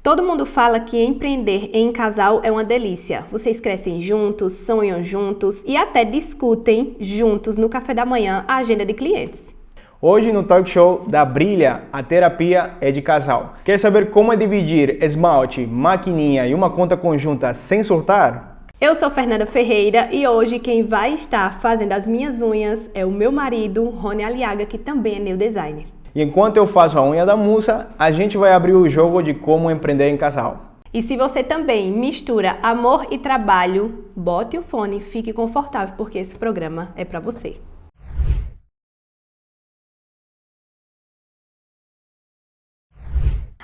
Todo mundo fala que empreender em casal é uma delícia. Vocês crescem juntos, sonham juntos e até discutem juntos no café da manhã a agenda de clientes. Hoje no Talk Show da Brilha, a terapia é de casal. Quer saber como é dividir esmalte, maquininha e uma conta conjunta sem surtar? Eu sou Fernanda Ferreira e hoje quem vai estar fazendo as minhas unhas é o meu marido, Rony Aliaga, que também é nail designer. E enquanto eu faço a unha da Musa, a gente vai abrir o jogo de como empreender em casal. E se você também mistura amor e trabalho, bote o fone e fique confortável porque esse programa é para você.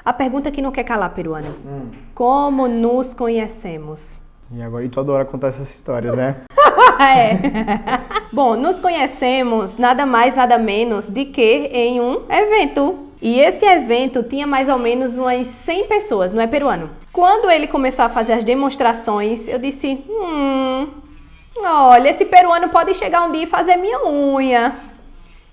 A pergunta que não quer calar, peruano. Como nos conhecemos? E agora tu adora contar essas histórias, né? Bom, nos conhecemos nada mais, nada menos de que em um evento. E esse evento tinha mais ou menos umas 100 pessoas, não é, peruano? Quando ele começou a fazer as demonstrações, eu disse, olha, esse peruano pode chegar um dia e fazer minha unha.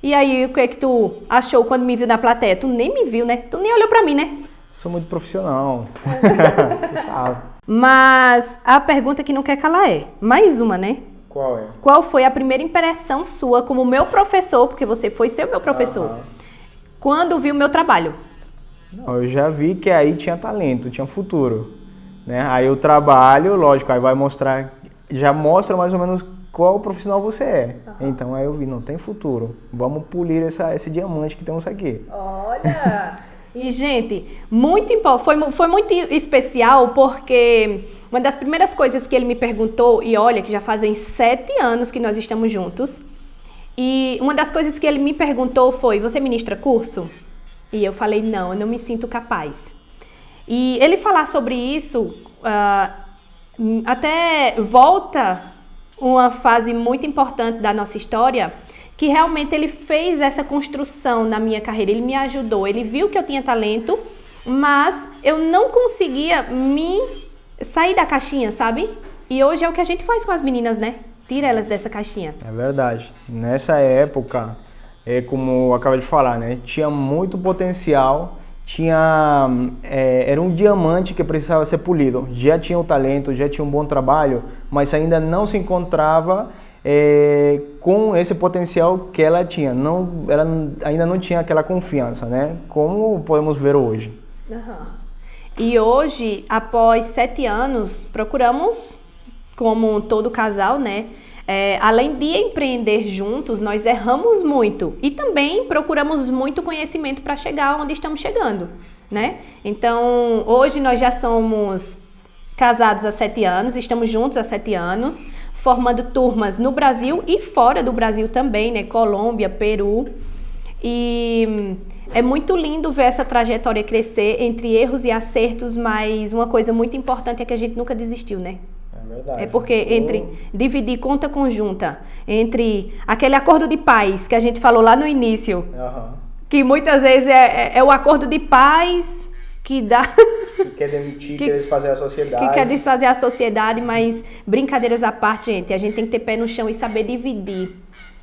E aí, o que é que tu achou quando me viu na plateia? Tu nem me viu, né? Tu nem olhou pra mim, né? Sou muito profissional. Tu sabe. Mas a pergunta que não quer calar é, mais uma, né? Qual é? Qual foi a primeira impressão sua como meu professor, porque você foi ser meu professor, quando viu o meu trabalho? Não, eu já vi que aí tinha talento, tinha futuro, né? Aí o trabalho, lógico, aí vai mostrar, já mostra mais ou menos qual profissional você é. Então aí eu vi, não tem futuro, vamos polir esse diamante que temos aqui. Olha! E, gente, foi muito especial porque uma das primeiras coisas que ele me perguntou, e olha que já fazem 7 anos que nós estamos juntos, e uma das coisas que ele me perguntou foi, você ministra curso? E eu falei, não, eu não me sinto capaz. E ele falar sobre isso, até volta uma fase muito importante da nossa história, que realmente ele fez essa construção na minha carreira, ele me ajudou, ele viu que eu tinha talento, mas eu não conseguia me sair da caixinha, sabe? E hoje é o que a gente faz com as meninas, né? Tira elas dessa caixinha. É verdade. Nessa época, como eu acabei de falar, né? Tinha muito potencial, era um diamante que precisava ser polido. Já tinha o talento, já tinha um bom trabalho, mas ainda não se encontrava com esse potencial que ela tinha. Ela ainda não tinha aquela confiança, né? Como podemos ver hoje. E hoje, após 7 anos, procuramos, como todo casal, né? Além de empreender juntos, nós erramos muito e também procuramos muito conhecimento para chegar onde estamos chegando, né? Então, hoje nós já somos casados há 7 anos, estamos juntos há 7 anos, formando turmas no Brasil e fora do Brasil também, né? Colômbia, Peru. E é muito lindo ver essa trajetória crescer entre erros e acertos, mas uma coisa muito importante é que a gente nunca desistiu, né? É verdade. É porque entre dividir conta conjunta, entre aquele acordo de paz que a gente falou lá no início, que muitas vezes é o acordo de paz que dá... Que quer demitir, quer desfazer a sociedade. Que quer desfazer a sociedade, mas brincadeiras à parte, gente, a gente tem que ter pé no chão e saber dividir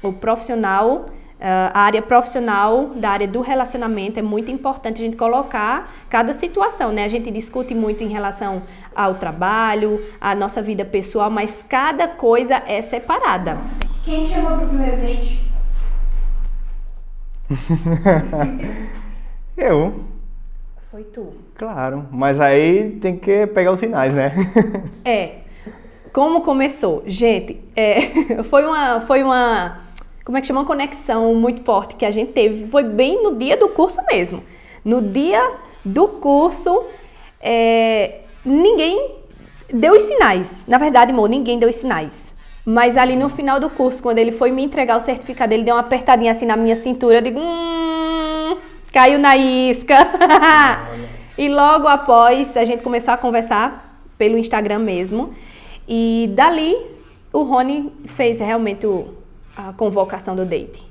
o profissional, a área profissional da área do relacionamento. É muito importante a gente colocar cada situação, né? A gente discute muito em relação ao trabalho, à nossa vida pessoal, mas cada coisa é separada. Quem te chamou pro primeiro date? Eu. Foi tu. Claro, mas aí tem que pegar os sinais, né? Como começou? Gente, foi uma, como é que chama? Uma conexão muito forte que a gente teve. Foi bem no dia do curso mesmo. No dia do curso, ninguém deu os sinais. Na verdade, amor, ninguém deu os sinais. Mas ali no final do curso, quando ele foi me entregar o certificado, ele deu uma apertadinha assim na minha cintura. Eu digo, caiu na isca. E logo após, a gente começou a conversar pelo Instagram mesmo. E dali, o Rony fez realmente a convocação do date.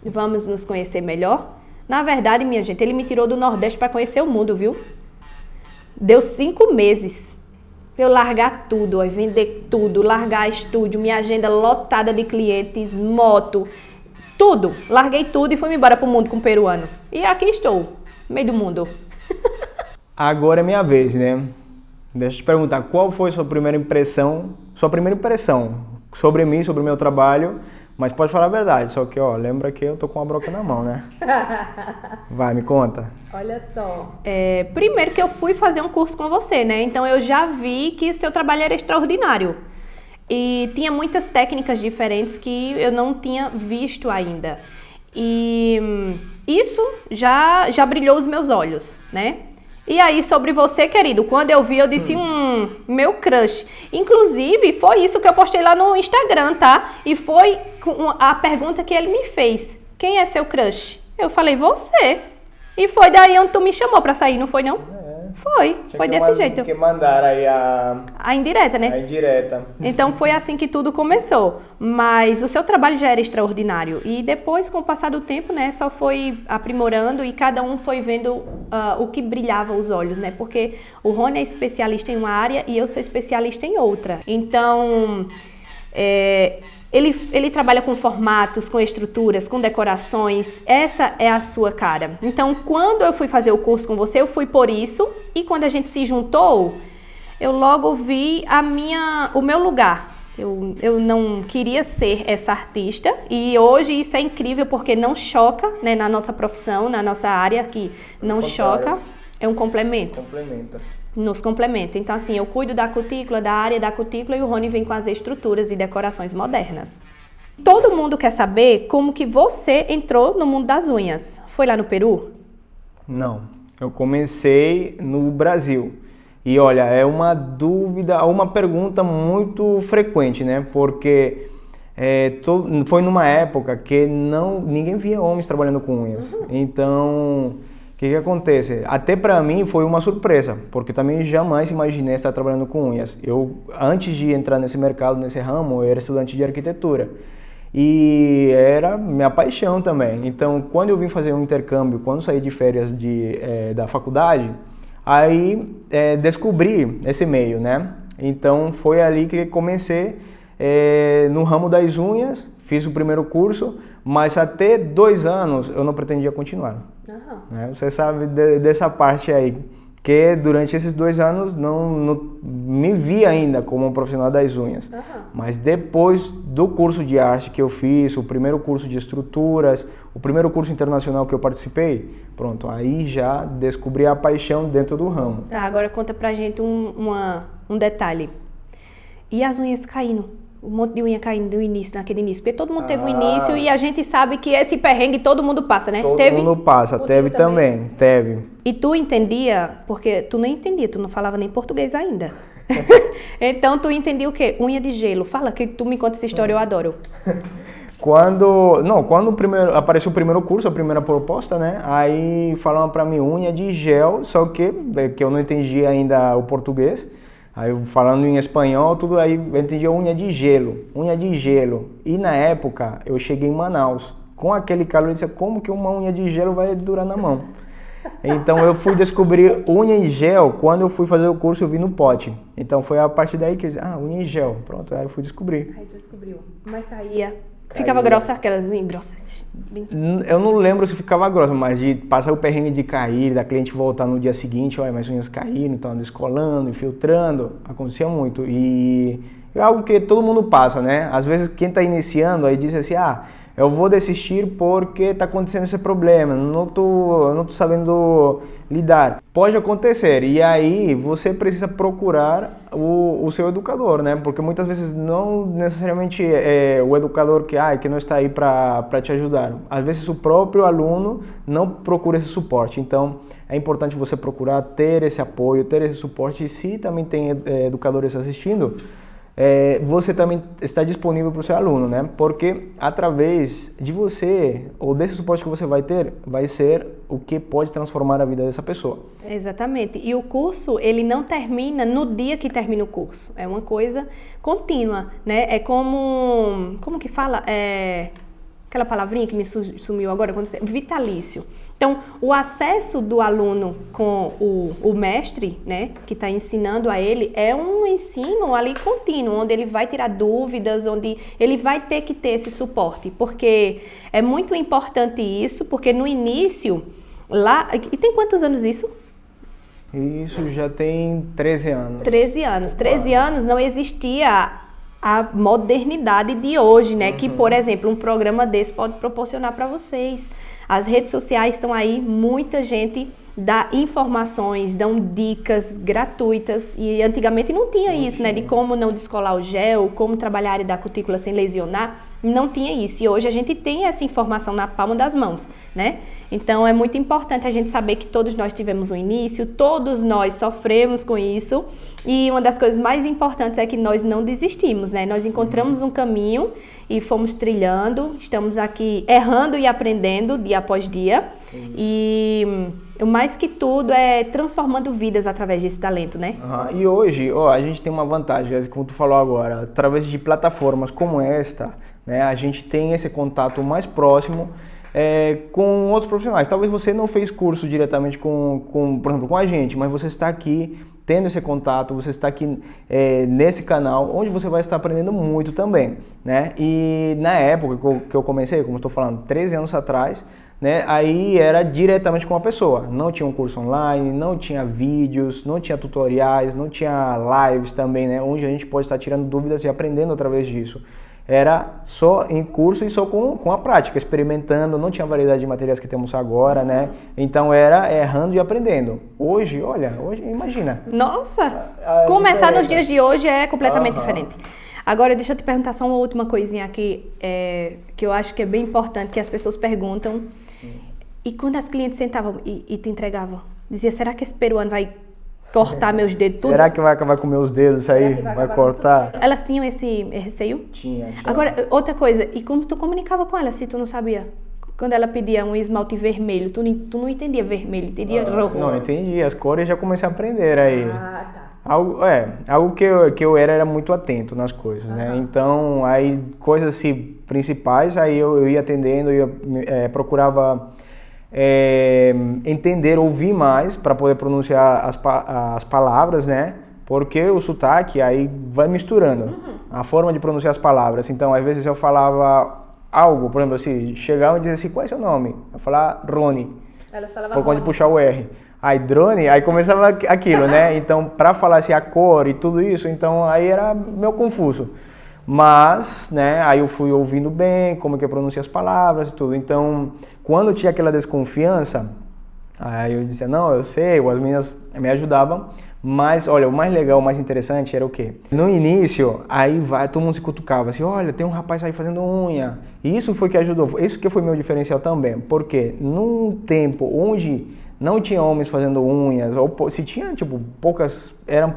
Vamos nos conhecer melhor? Na verdade, minha gente, ele me tirou do Nordeste para conhecer o mundo, viu? Deu 5 meses pra eu largar tudo, vender tudo, largar estúdio, minha agenda lotada de clientes, moto, tudo. Larguei tudo e fui embora pro mundo com o peruano. E aqui estou, no meio do mundo. Agora é minha vez, né? Deixa eu te perguntar, qual foi sua primeira impressão sobre mim, sobre o meu trabalho, mas pode falar a verdade, só que, ó, lembra que eu tô com uma broca na mão, né? Vai, me conta. Olha só. Primeiro que eu fui fazer um curso com você, né? Então eu já vi que o seu trabalho era extraordinário. E tinha muitas técnicas diferentes que eu não tinha visto ainda. E isso já brilhou os meus olhos, né? E aí, sobre você, querido, quando eu vi, eu disse, meu crush. Inclusive, foi isso que eu postei lá no Instagram, tá? E foi a pergunta que ele me fez. Quem é seu crush? Eu falei, você. E foi daí onde tu me chamou pra sair, não foi não? Foi desse jeito. Que mandar aí A indireta, né? a indireta. Então foi assim que tudo começou. Mas o seu trabalho já era extraordinário. E depois, com o passar do tempo, né, só foi aprimorando e cada um foi vendo o que brilhava os olhos, né? Porque o Rony é especialista em uma área e eu sou especialista em outra. Então, ele trabalha com formatos, com estruturas, com decorações. Essa é a sua cara. Então, quando eu fui fazer o curso com você, eu fui por isso. E quando a gente se juntou, eu logo vi o meu lugar. Eu não queria ser essa artista. E hoje isso é incrível porque não choca, né, na nossa profissão, na nossa área, que não choca. É um complemento. Complementa. Nos complementa. Então, assim, eu cuido da cutícula, da área da cutícula e o Rony vem com as estruturas e decorações modernas. Todo mundo quer saber como que você entrou no mundo das unhas. Foi lá no Peru? Não, eu comecei no Brasil. E olha, é uma dúvida, uma pergunta muito frequente, né? Porque foi numa época que ninguém via homens trabalhando com unhas. Então, o que acontece? Até para mim foi uma surpresa, porque também jamais imaginei estar trabalhando com unhas. Eu, antes de entrar nesse mercado, nesse ramo, eu era estudante de arquitetura. E era minha paixão também. Então, quando eu vim fazer um intercâmbio, quando saí de férias da faculdade, aí descobri esse meio, né? Então, foi ali que comecei no ramo das unhas, fiz o primeiro curso, mas até 2 anos eu não pretendia continuar. Uhum. Você sabe dessa parte aí, que durante esses 2 anos não me vi ainda como um profissional das unhas. Uhum. Mas depois do curso de arte que eu fiz, o primeiro curso de estruturas, o primeiro curso internacional que eu participei, pronto, aí já descobri a paixão dentro do ramo. Tá, agora conta pra gente um detalhe. E as unhas caindo? Um monte de unha caindo naquele início. Porque todo mundo teve um início e a gente sabe que esse perrengue todo mundo passa, né? Todo mundo passa, teve também. Teve. E tu entendia, porque tu não entendia, tu não falava nem português ainda. Então tu entendia o quê? Unha de gelo. Fala, que tu me conta essa história, eu adoro. Quando apareceu o primeiro curso, a primeira proposta, né? Aí falaram pra mim unha de gel, só que eu não entendia ainda o português. Aí falando em espanhol, tudo aí eu entendia unha de gelo. E na época eu cheguei em Manaus, com aquele calor, eu disse, como que uma unha de gelo vai durar na mão? Então eu fui descobrir unha em gel, quando eu fui fazer o curso eu vi no pote. Então foi a partir daí que eu disse, unha em gel, pronto, aí eu fui descobrir. Aí tu descobriu, mas caía. Ficava grossa, aquelas unhas grossas. Eu não lembro se ficava grossa, mas de passar o perrengue de cair, da cliente voltar no dia seguinte, olha, minhas unhas caíram, estão descolando, infiltrando, acontecia muito. E é algo que todo mundo passa, né? Às vezes quem está iniciando aí diz assim, eu vou desistir porque está acontecendo esse problema, não tô sabendo lidar. Pode acontecer, e aí você precisa procurar o seu educador, né? Porque muitas vezes não necessariamente é o educador que não está aí para te ajudar. Às vezes o próprio aluno não procura esse suporte, então é importante você procurar ter esse apoio, ter esse suporte, e se também tem educadores assistindo, você também está disponível para o seu aluno, né? Porque através de você, ou desse suporte que você vai ter, vai ser o que pode transformar a vida dessa pessoa. Exatamente. E o curso, ele não termina no dia que termina o curso. É uma coisa contínua, né? É como que fala? Aquela palavrinha que me sumiu agora, vitalício. Então, o acesso do aluno com o mestre, né, que está ensinando a ele, é um ensino ali contínuo, onde ele vai tirar dúvidas, onde ele vai ter que ter esse suporte, porque é muito importante isso, porque no início, lá... E tem quantos anos isso? Isso já tem 13 anos. 13 anos. 13 anos não existia a modernidade de hoje, né? Que, por exemplo, um programa desse pode proporcionar para vocês. As redes sociais estão aí, muita gente dá informações, dão dicas gratuitas e antigamente não tinha isso, né? De como não descolar o gel, como trabalhar a área da cutícula sem lesionar, não tinha isso. E hoje a gente tem essa informação na palma das mãos, né? Então é muito importante a gente saber que todos nós tivemos um início, todos nós sofremos com isso e uma das coisas mais importantes é que nós não desistimos, né? Nós encontramos um caminho e fomos trilhando, estamos aqui errando e aprendendo dia após dia e o mais que tudo é transformando vidas através desse talento, né? E hoje, a gente tem uma vantagem, como tu falou agora, através de plataformas como esta, né, a gente tem esse contato mais próximo com outros profissionais. Talvez você não fez curso diretamente por exemplo, com a gente, mas você está aqui tendo esse contato, você está aqui nesse canal, onde você vai estar aprendendo muito também, né? E na época que eu comecei, como eu estou falando, 13 anos atrás, né, aí era diretamente com a pessoa, não tinha um curso online, não tinha vídeos, não tinha tutoriais, não tinha lives também, né, onde a gente pode estar tirando dúvidas e aprendendo através disso. Era só em curso e só com a prática, experimentando, não tinha variedade de materiais que temos agora, né? Então era errando e aprendendo. Hoje, imagina. Nossa! Começar nos dias de hoje é completamente diferente. Agora, deixa eu te perguntar só uma última coisinha aqui, que eu acho que é bem importante, que as pessoas perguntam. E quando as clientes sentavam e te entregavam, dizia, será que esse peruano vai cortar meus dedos tudo? Será que vai acabar com meus dedos aí? Vai cortar? Elas tinham esse receio? Tinha. Agora, outra coisa, e como tu comunicava com ela se tu não sabia? Quando ela pedia um esmalte vermelho, tu não entendia vermelho, entendia rojo? Não, entendi. As cores já comecei a aprender aí. Tá. Algo que eu era muito atento nas coisas, né? Então, aí, coisas assim, principais, aí eu ia atendendo, procurava entender, ouvir mais para poder pronunciar as palavras, né? Porque o sotaque aí vai misturando a forma de pronunciar as palavras. Então, às vezes eu falava algo, por exemplo, assim, chegava e dizia assim, qual é seu nome? Eu falava Rony. Elas falavam por conta de puxar o R. Aí drone, aí começava aquilo, né? Então, para falar assim, a cor e tudo isso, então aí era meio confuso. Mas, né, aí eu fui ouvindo bem, como que eu pronuncio as palavras e tudo. Então, quando tinha aquela desconfiança, aí eu dizia, não, eu sei, as meninas me ajudavam. Mas, olha, o mais legal, o mais interessante era o quê? No início, aí todo mundo se cutucava assim, olha, tem um rapaz aí fazendo unha. E isso foi que ajudou, isso que foi meu diferencial também. Porque num tempo onde não tinha homens fazendo unhas, ou se tinha, tipo, eram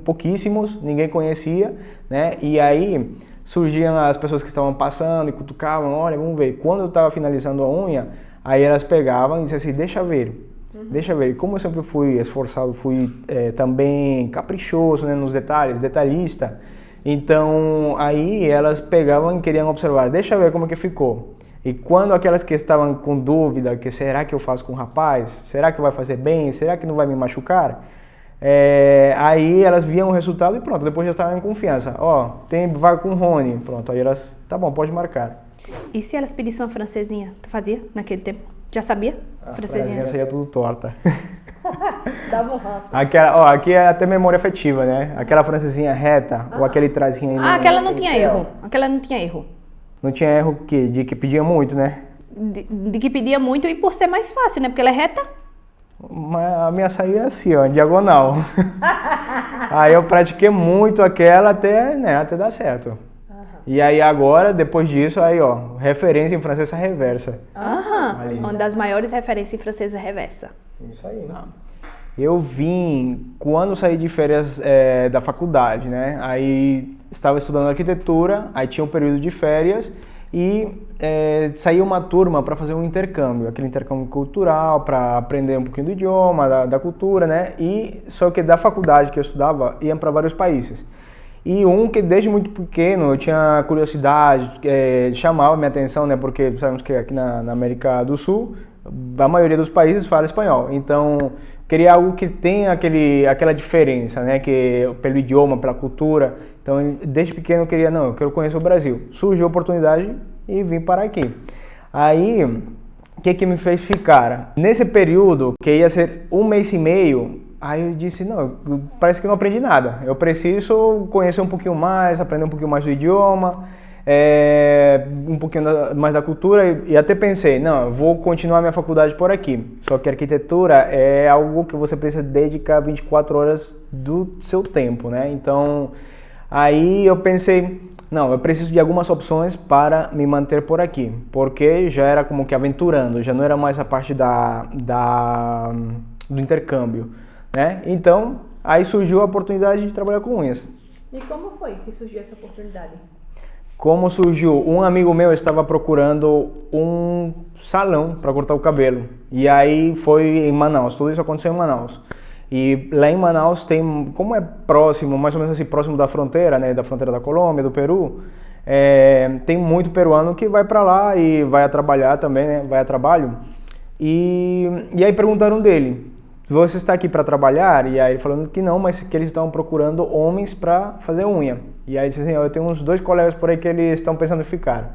pouquíssimos, ninguém conhecia, né? E aí surgiam as pessoas que estavam passando e cutucavam, olha, vamos ver. Quando eu estava finalizando a unha, aí elas pegavam e diziam assim, deixa ver. Deixa ver, como eu sempre fui esforçado, fui também caprichoso, né, nos detalhes, detalhista, então aí elas pegavam e queriam observar, deixa ver como que ficou. E quando aquelas que estavam com dúvida, que será que eu faço com o rapaz? Será que vai fazer bem? Será que não vai me machucar? Aí elas viam o resultado e pronto, depois já estavam em confiança. Vai com o Rony, pronto, aí elas, tá bom, pode marcar. E se elas pedissem uma francesinha, tu fazia naquele tempo? Já sabia? A francesinha saía tudo torta. Dava um ranço. Aqui é até memória afetiva, né? Aquela francesinha reta, ou aquele trazinho aí. Aquela não tinha erro. Aquela não tinha erro. Não tinha erro de que pedia muito, né? De que pedia muito e por ser mais fácil, né? Porque ela é reta. Mas a minha saía assim, ó, em diagonal. Aí eu pratiquei muito aquela até dar certo. E aí agora, depois disso, aí ó, referência em francesa reversa. Uma das maiores referências em francesa reversa. Isso aí. Eu vim quando saí de férias da faculdade, né? Aí estava estudando arquitetura, aí tinha um período de férias e saiu uma turma para fazer um intercâmbio, aquele intercâmbio cultural, para aprender um pouquinho do idioma, da cultura, né? E só que da faculdade que eu estudava, iam para vários países. E um que desde muito pequeno eu tinha curiosidade, chamava minha atenção, né? Porque sabemos que aqui na América do Sul, a maioria dos países fala espanhol. Então, queria algo que tenha aquela diferença, né? Que pelo idioma, pela cultura. Então, desde pequeno eu quero conhecer o Brasil. Surgiu a oportunidade e vim para aqui. Aí, o que me fez ficar? Nesse período, que ia ser 1 mês e meio, Aí eu disse, não, parece que não aprendi nada. Eu preciso conhecer um pouquinho mais, aprender um pouquinho mais do idioma, um pouquinho mais da cultura. E até pensei, não, eu vou continuar minha faculdade por aqui. Só que arquitetura é algo que você precisa dedicar 24 horas do seu tempo, né? Então, aí eu pensei, não, eu preciso de algumas opções para me manter por aqui. Porque já era como que aventurando, já não era mais a parte do intercâmbio, né? Então, aí surgiu a oportunidade de trabalhar com unhas. E como foi que surgiu essa oportunidade? Como surgiu? Um amigo meu estava procurando um salão para cortar o cabelo. E aí foi em Manaus, tudo isso aconteceu em Manaus. E lá em Manaus tem, como é próximo, mais ou menos assim, próximo da fronteira, né? Da fronteira da Colômbia, do Peru, tem muito peruano que vai para lá e vai a trabalhar também, né? Vai a trabalho. E aí perguntaram dele, você está aqui para trabalhar? E aí ele falando que não, mas que eles estavam procurando homens para fazer unha. E aí disse assim, eu tenho uns 2 colegas por aí que eles estão pensando em ficar.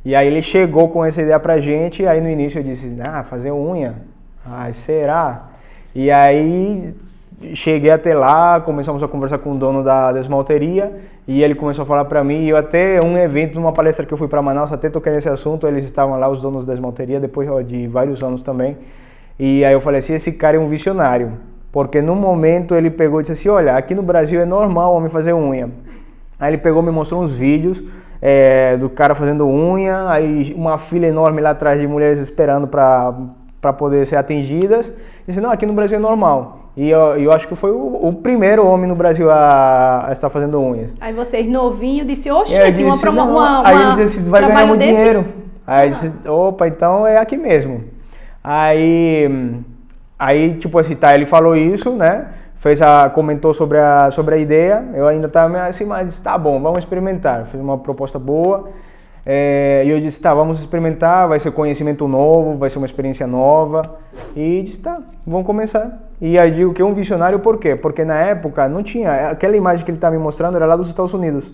E aí ele chegou com essa ideia pra gente, e aí no início eu disse, fazer unha? Será? E aí cheguei até lá, começamos a conversar com o dono da esmalteria, e ele começou a falar pra mim, e eu até um evento, numa palestra que eu fui para Manaus, até toquei nesse assunto, eles estavam lá, os donos da esmalteria, depois de vários anos também. E aí eu falei assim, esse cara é um visionário, porque no momento ele pegou e disse assim, olha, aqui no Brasil é normal o homem fazer unha. Aí ele pegou e me mostrou uns vídeos do cara fazendo unha, aí uma fila enorme lá atrás de mulheres esperando para poder ser atendidas. E disse, não, aqui no Brasil é normal. E eu acho que foi o primeiro homem no Brasil a estar fazendo unhas. Aí vocês novinho disse, oxe, tem uma Aí ele disse assim, vai ganhar muito desse? dinheiro. Aí eu disse, opa, então é aqui mesmo. Aí tipo assim, ele falou isso, né? Comentou sobre a ideia, eu ainda estava assim, mas tá bom, vamos experimentar. Fiz uma proposta boa, e eu disse, vamos experimentar, vai ser conhecimento novo, vai ser uma experiência nova, e disse, vamos começar. E aí digo que é um visionário, por quê? Porque na época não tinha, aquela imagem que ele estava me mostrando era lá dos Estados Unidos,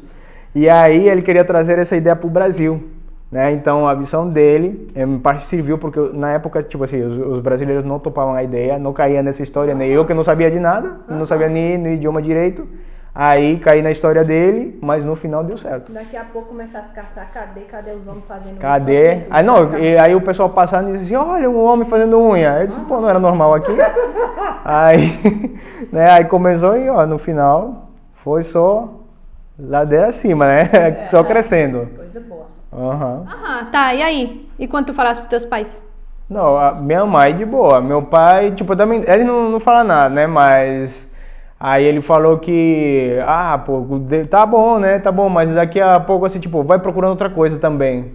e aí ele queria trazer essa ideia para o Brasil. Né? Então a visão dele em parte serviu porque na época tipo assim os brasileiros não topavam a ideia, não caía nessa história, nem eu que não sabia de nada, não sabia nem no idioma direito, aí caí na história dele, mas no final deu certo. Daqui a pouco começar a se caçar, cadê os homens fazendo cadê? Aí não, e aí o pessoal passando e disse assim, olha um homem fazendo unha, eu disse, pô, não era normal aqui? Aí, né, aí começou e no final foi só ladeira acima, né? Só crescendo. Coisa boa. Tá, e aí? E quando tu falaste pros teus pais? Não, a minha mãe de boa. Meu pai, tipo, também, ele não fala nada, né? Mas aí ele falou que, tá bom, né? Tá bom, mas daqui a pouco, assim, tipo, vai procurando outra coisa também.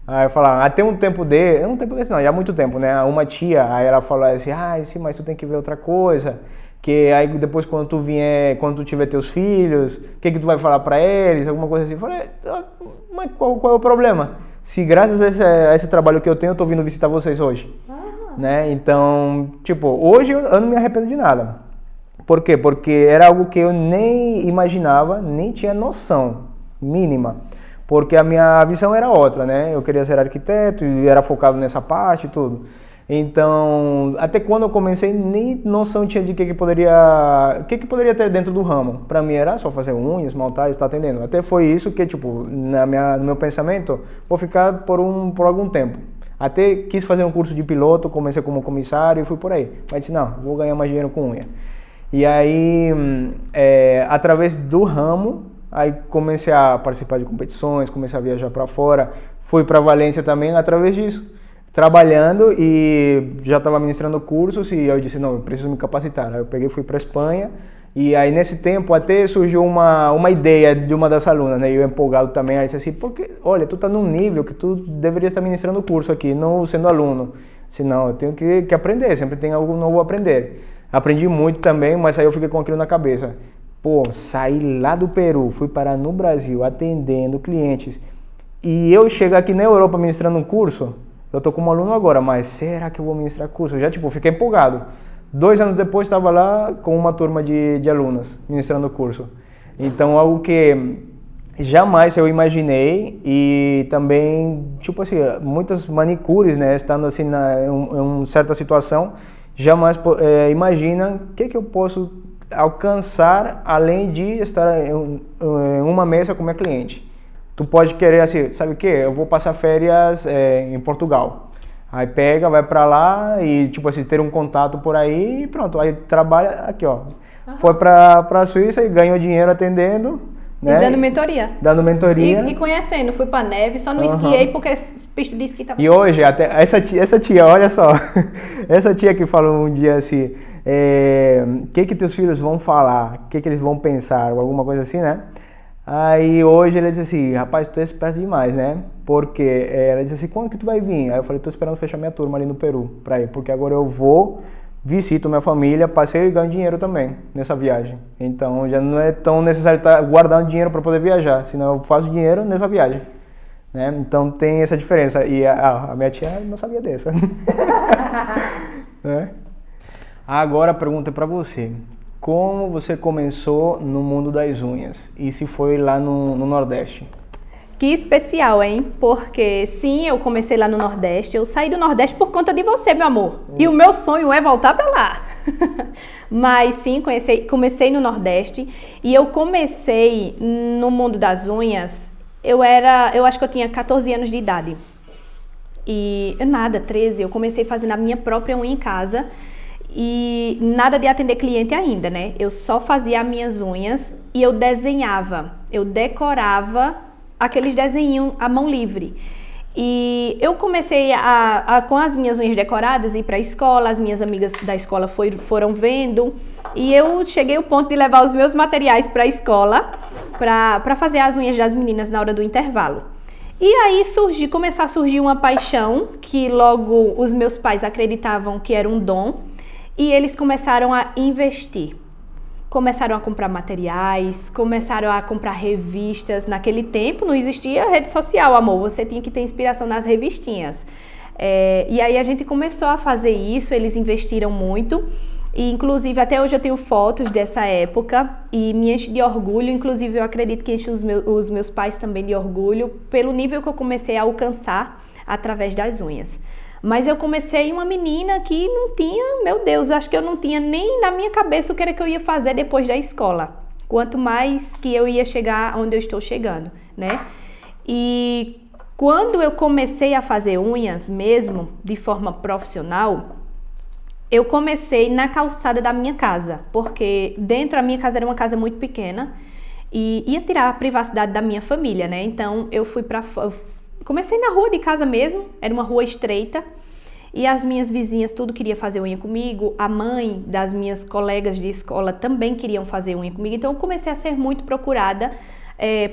Aí eu falava, até um tempo desse não, já há muito tempo, né? Uma tia, aí ela falou assim, sim, mas tu tem que ver outra coisa. Que aí depois quando tu tiver teus filhos, o que tu vai falar pra eles, alguma coisa assim. Eu falei, mas qual é o problema? Se graças a esse trabalho que eu tenho, eu tô vindo visitar vocês hoje. Né? Então, tipo, hoje eu não me arrependo de nada. Por quê? Porque era algo que eu nem imaginava, nem tinha noção mínima. Porque a minha visão era outra, né? Eu queria ser arquiteto e era focado nessa parte e tudo. Então, até quando eu comecei, nem noção tinha de o que poderia ter dentro do ramo. Pra mim era só fazer unhas, esmaltar e estar atendendo. Até foi isso que, tipo, no meu pensamento, vou ficar por algum tempo. Até quis fazer um curso de piloto, comecei como comissário e fui por aí. Mas disse, não, vou ganhar mais dinheiro com unha. E aí, através do ramo, aí comecei a participar de competições, comecei a viajar para fora. Fui para Valência também através disso. Trabalhando e já estava ministrando cursos e eu disse, não, eu preciso me capacitar. Aí eu peguei e fui para a Espanha e aí nesse tempo até surgiu uma ideia de uma das alunas, né? Eu empolgado também, aí disse assim, porque, olha, tu tá num nível que tu deveria estar ministrando curso aqui, não sendo aluno. Disse, não, eu tenho que aprender, sempre tem algo novo a aprender. Aprendi muito também, mas aí eu fiquei com aquilo na cabeça. Pô, saí lá do Peru, fui parar no Brasil atendendo clientes e eu chegar aqui na Europa ministrando um curso. Eu tô como aluno agora, mas será que eu vou ministrar curso? Eu já, fiquei empolgado. 2 anos depois, estava lá com uma turma de alunas, ministrando o curso. Então, algo que jamais eu imaginei e também, muitas manicures, né, estando assim em uma certa situação, jamais imagina o que eu posso alcançar além de estar em uma mesa com meu cliente. Tu pode querer assim, sabe o que? Eu vou passar férias em Portugal. Aí pega, vai pra lá e tipo assim, ter um contato por aí e pronto. Aí trabalha aqui, ó. Foi pra Suíça e ganhou dinheiro atendendo, né? E dando mentoria. Dando mentoria. E conhecendo, fui pra neve, só não esquiei porque as pistas de esqui estavam... E hoje, até essa tia, olha só, essa tia que falou um dia assim, o que teus filhos vão falar, o que eles vão pensar, ou alguma coisa assim, né? Aí hoje ele disse assim, rapaz, tu é esperto demais, né? Porque ela disse assim, quando que tu vai vir? Aí eu falei, tô esperando fechar minha turma ali no Peru, pra ir, porque agora eu vou, visito minha família, passeio e ganho dinheiro também nessa viagem. Então já não é tão necessário estar guardando dinheiro para poder viajar, senão eu faço dinheiro nessa viagem. Né? Então tem essa diferença. E a minha tia não sabia dessa. Né? Agora a pergunta é para você. Como você começou no mundo das unhas? E se foi lá no Nordeste? Que especial, hein? Porque sim, eu comecei lá no Nordeste. Eu saí do Nordeste por conta de você, meu amor. E o meu sonho é voltar pra lá. Mas sim, comecei no Nordeste. E eu comecei no mundo das unhas. Eu acho que eu tinha 14 anos de idade. E 13. Eu comecei fazendo a minha própria unha em casa. E nada de atender cliente ainda, né? Eu só fazia as minhas unhas e eu desenhava. Eu decorava aqueles desenhinhos à mão livre. E eu comecei com as minhas unhas decoradas, ir para a escola, as minhas amigas da escola foram vendo, e eu cheguei ao ponto de levar os meus materiais para a escola, para fazer as unhas das meninas na hora do intervalo. E aí começou a surgir uma paixão, que logo os meus pais acreditavam que era um dom, e eles começaram a investir. Começaram a comprar materiais, começaram a comprar revistas. Naquele tempo não existia rede social, amor. Você tinha que ter inspiração nas revistinhas. E aí a gente começou a fazer isso, eles investiram muito. E inclusive até hoje eu tenho fotos dessa época e me enche de orgulho. Inclusive eu acredito que enche os meus pais também de orgulho pelo nível que eu comecei a alcançar através das unhas. Mas eu comecei uma menina que não tinha, meu Deus, acho que eu não tinha nem na minha cabeça o que era que eu ia fazer depois da escola. Quanto mais que eu ia chegar onde eu estou chegando, né? E quando eu comecei a fazer unhas mesmo, de forma profissional, eu comecei na calçada da minha casa, porque dentro da minha casa era uma casa muito pequena e ia tirar a privacidade da minha família, né? Então eu comecei na rua de casa mesmo, era uma rua estreita, e as minhas vizinhas tudo queria fazer unha comigo, a mãe das minhas colegas de escola também queriam fazer unha comigo, então eu comecei a ser muito procurada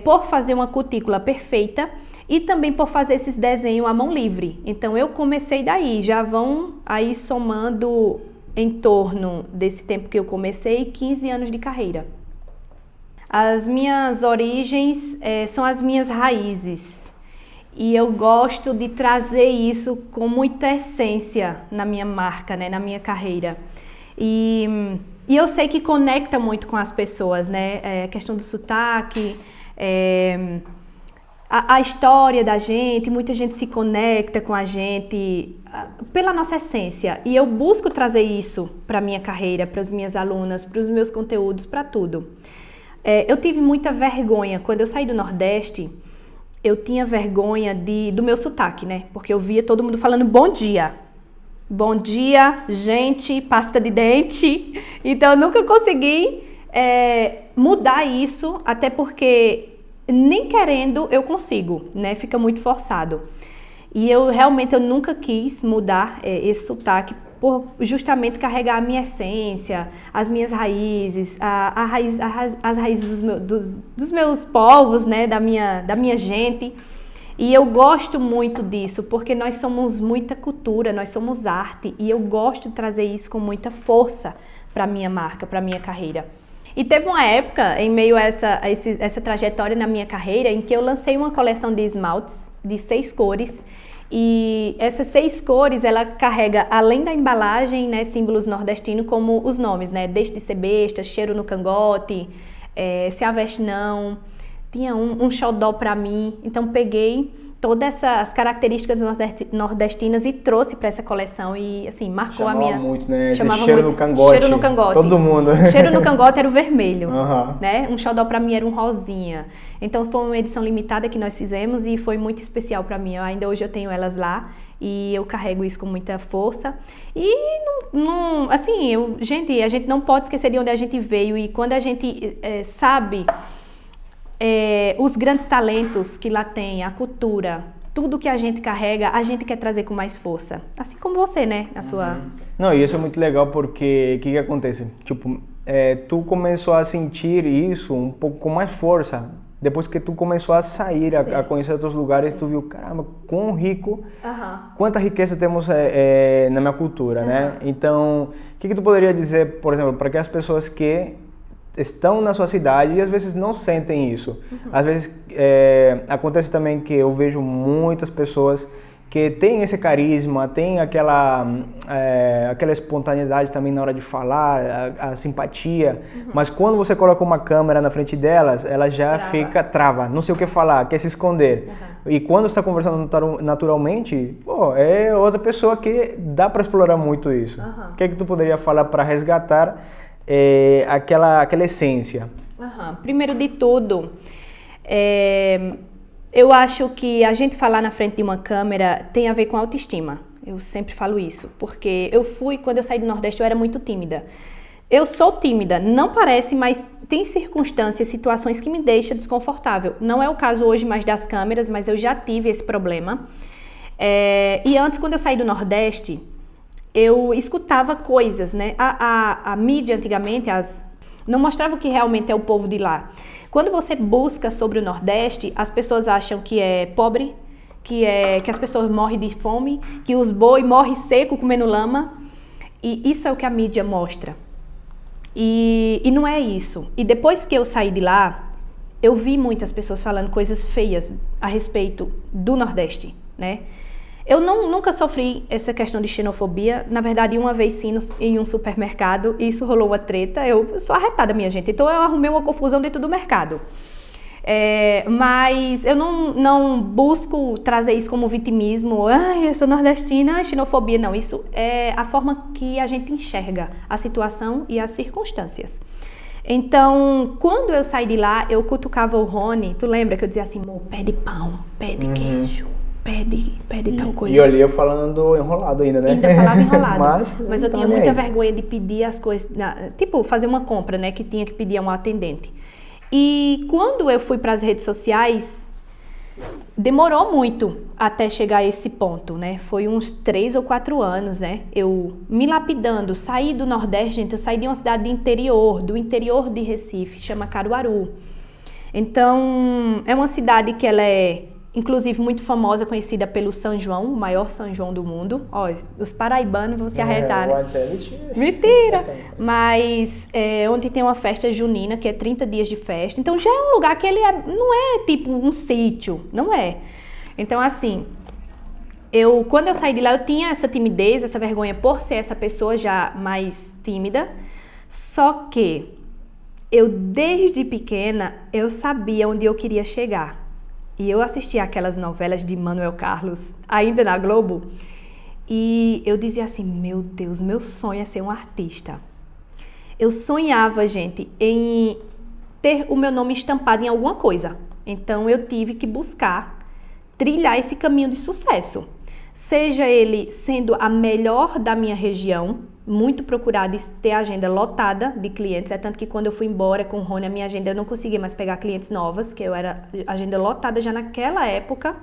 por fazer uma cutícula perfeita e também por fazer esses desenhos à mão livre. Então eu comecei daí, já vão aí somando em torno desse tempo que eu comecei, 15 anos de carreira. As minhas origens são as minhas raízes. E eu gosto de trazer isso com muita essência na minha marca, né, na minha carreira. E eu sei que conecta muito com as pessoas, né? A questão do sotaque, a história da gente, muita gente se conecta com a gente pela nossa essência. E eu busco trazer isso para a minha carreira, para as minhas alunas, para os meus conteúdos, para tudo. Eu tive muita vergonha quando eu saí do Nordeste. Eu tinha vergonha do meu sotaque, né? Porque eu via todo mundo falando bom dia. Bom dia, gente, pasta de dente. Então eu nunca consegui mudar isso, até porque nem querendo eu consigo, né? Fica muito forçado. E eu realmente nunca quis mudar esse sotaque por justamente carregar a minha essência, as minhas raízes, as raízes dos meus povos, né, da minha gente. E eu gosto muito disso, porque nós somos muita cultura, nós somos arte, e eu gosto de trazer isso com muita força para a minha marca, para a minha carreira. E teve uma época, em meio a essa trajetória na minha carreira, em que eu lancei uma coleção de esmaltes de 6 cores. E essas 6 cores, ela carrega, além da embalagem, né, símbolos nordestinos, como os nomes, né? Deixe de ser besta, cheiro no cangote, se aveste não, tinha um xodó pra mim. Então peguei todas essas características nordestinas e trouxe para essa coleção e assim marcou Chamava a minha muito, né? chamava Esse cheiro muito. no cangote. Cheiro no cangote. Todo mundo. Cheiro no cangote era o vermelho, Uhum. né? Um xodó para mim era um rosinha. Então foi uma edição limitada que nós fizemos e foi muito especial para mim. Ainda hoje eu tenho elas lá e eu carrego isso com muita força. E assim, gente, a gente não pode esquecer de onde a gente veio e quando a gente sabe os grandes talentos que lá tem, a cultura, tudo que a gente carrega, a gente quer trazer com mais força. Assim como você, né? Na sua... Não, e isso é muito legal porque o que acontece? Tipo, tu começou a sentir isso um pouco com mais força. Depois que tu começou a sair, a conhecer outros lugares, tu viu, caramba, quão rico, quanta riqueza temos na minha cultura, né? Então, o que tu poderia dizer, por exemplo, para aquelas pessoas que estão na sua cidade e às vezes não sentem isso. Às vezes acontece também que eu vejo muitas pessoas que têm esse carisma, têm aquela espontaneidade também na hora de falar, a simpatia, mas quando você coloca uma câmera na frente delas, ela já trava, não sei o que falar, quer se esconder. E quando está conversando naturalmente, é outra pessoa que dá para explorar muito isso. O que tu poderia falar para resgatar aquela essência? Primeiro de tudo, eu acho que a gente falar na frente de uma câmera tem a ver com autoestima. Eu sempre falo isso, porque quando eu saí do Nordeste, eu era muito tímida. Eu sou tímida, não parece, mas tem circunstâncias, situações que me deixam desconfortável. Não é o caso hoje mais das câmeras, mas eu já tive esse problema. E antes, quando eu saí do Nordeste, eu escutava coisas, né? A mídia antigamente não mostrava o que realmente é o povo de lá. Quando você busca sobre o Nordeste, as pessoas acham que é pobre, que as pessoas morrem de fome, que os boi morrem seco comendo lama. E isso é o que a mídia mostra. E não é isso. E depois que eu saí de lá, eu vi muitas pessoas falando coisas feias a respeito do Nordeste, né? Eu nunca sofri essa questão de xenofobia. Na verdade, uma vez sim, em um supermercado, isso rolou uma treta. Eu sou arretada, minha gente. Então, eu arrumei uma confusão dentro do mercado. Mas eu não busco trazer isso como vitimismo. Ai, eu sou nordestina, xenofobia. Não, isso é a forma que a gente enxerga a situação e as circunstâncias. Então, quando eu saí de lá, eu cutucava o Rony. Tu lembra que eu dizia assim, amor, pede pão, pede queijo. Pede tal coisa. E olha, eu falando enrolado ainda, né? Ainda falava enrolado. Mas eu tá tinha muita vergonha de pedir as coisas, tipo, fazer uma compra, né? Que tinha que pedir a um atendente. E quando eu fui para as redes sociais, demorou muito até chegar a esse ponto, né? Foi uns 3 ou 4 anos, né? Eu me lapidando, saí do Nordeste, gente, eu saí de uma cidade do interior de Recife, chama Caruaru. Então, é uma cidade que ela é inclusive muito famosa, conhecida pelo São João, o maior São João do mundo. Ó, os paraibanos vão se arretar, né? Mentira! Mas onde tem uma festa junina, que é 30 dias de festa. Então já é um lugar que ele não é tipo um sítio, não é. Então assim, quando eu saí de lá, eu tinha essa timidez, essa vergonha por ser essa pessoa já mais tímida. Só que eu, desde pequena, eu sabia onde eu queria chegar. E eu assistia aquelas novelas de Manuel Carlos, ainda na Globo, e eu dizia assim, meu Deus, meu sonho é ser um artista. Eu sonhava, gente, em ter o meu nome estampado em alguma coisa. Então eu tive que buscar trilhar esse caminho de sucesso. Seja ele sendo a melhor da minha região, muito procurada e ter a agenda lotada de clientes, tanto que quando eu fui embora com o Rony, a minha agenda, eu não conseguia mais pegar clientes novas, que eu era agenda lotada já naquela época,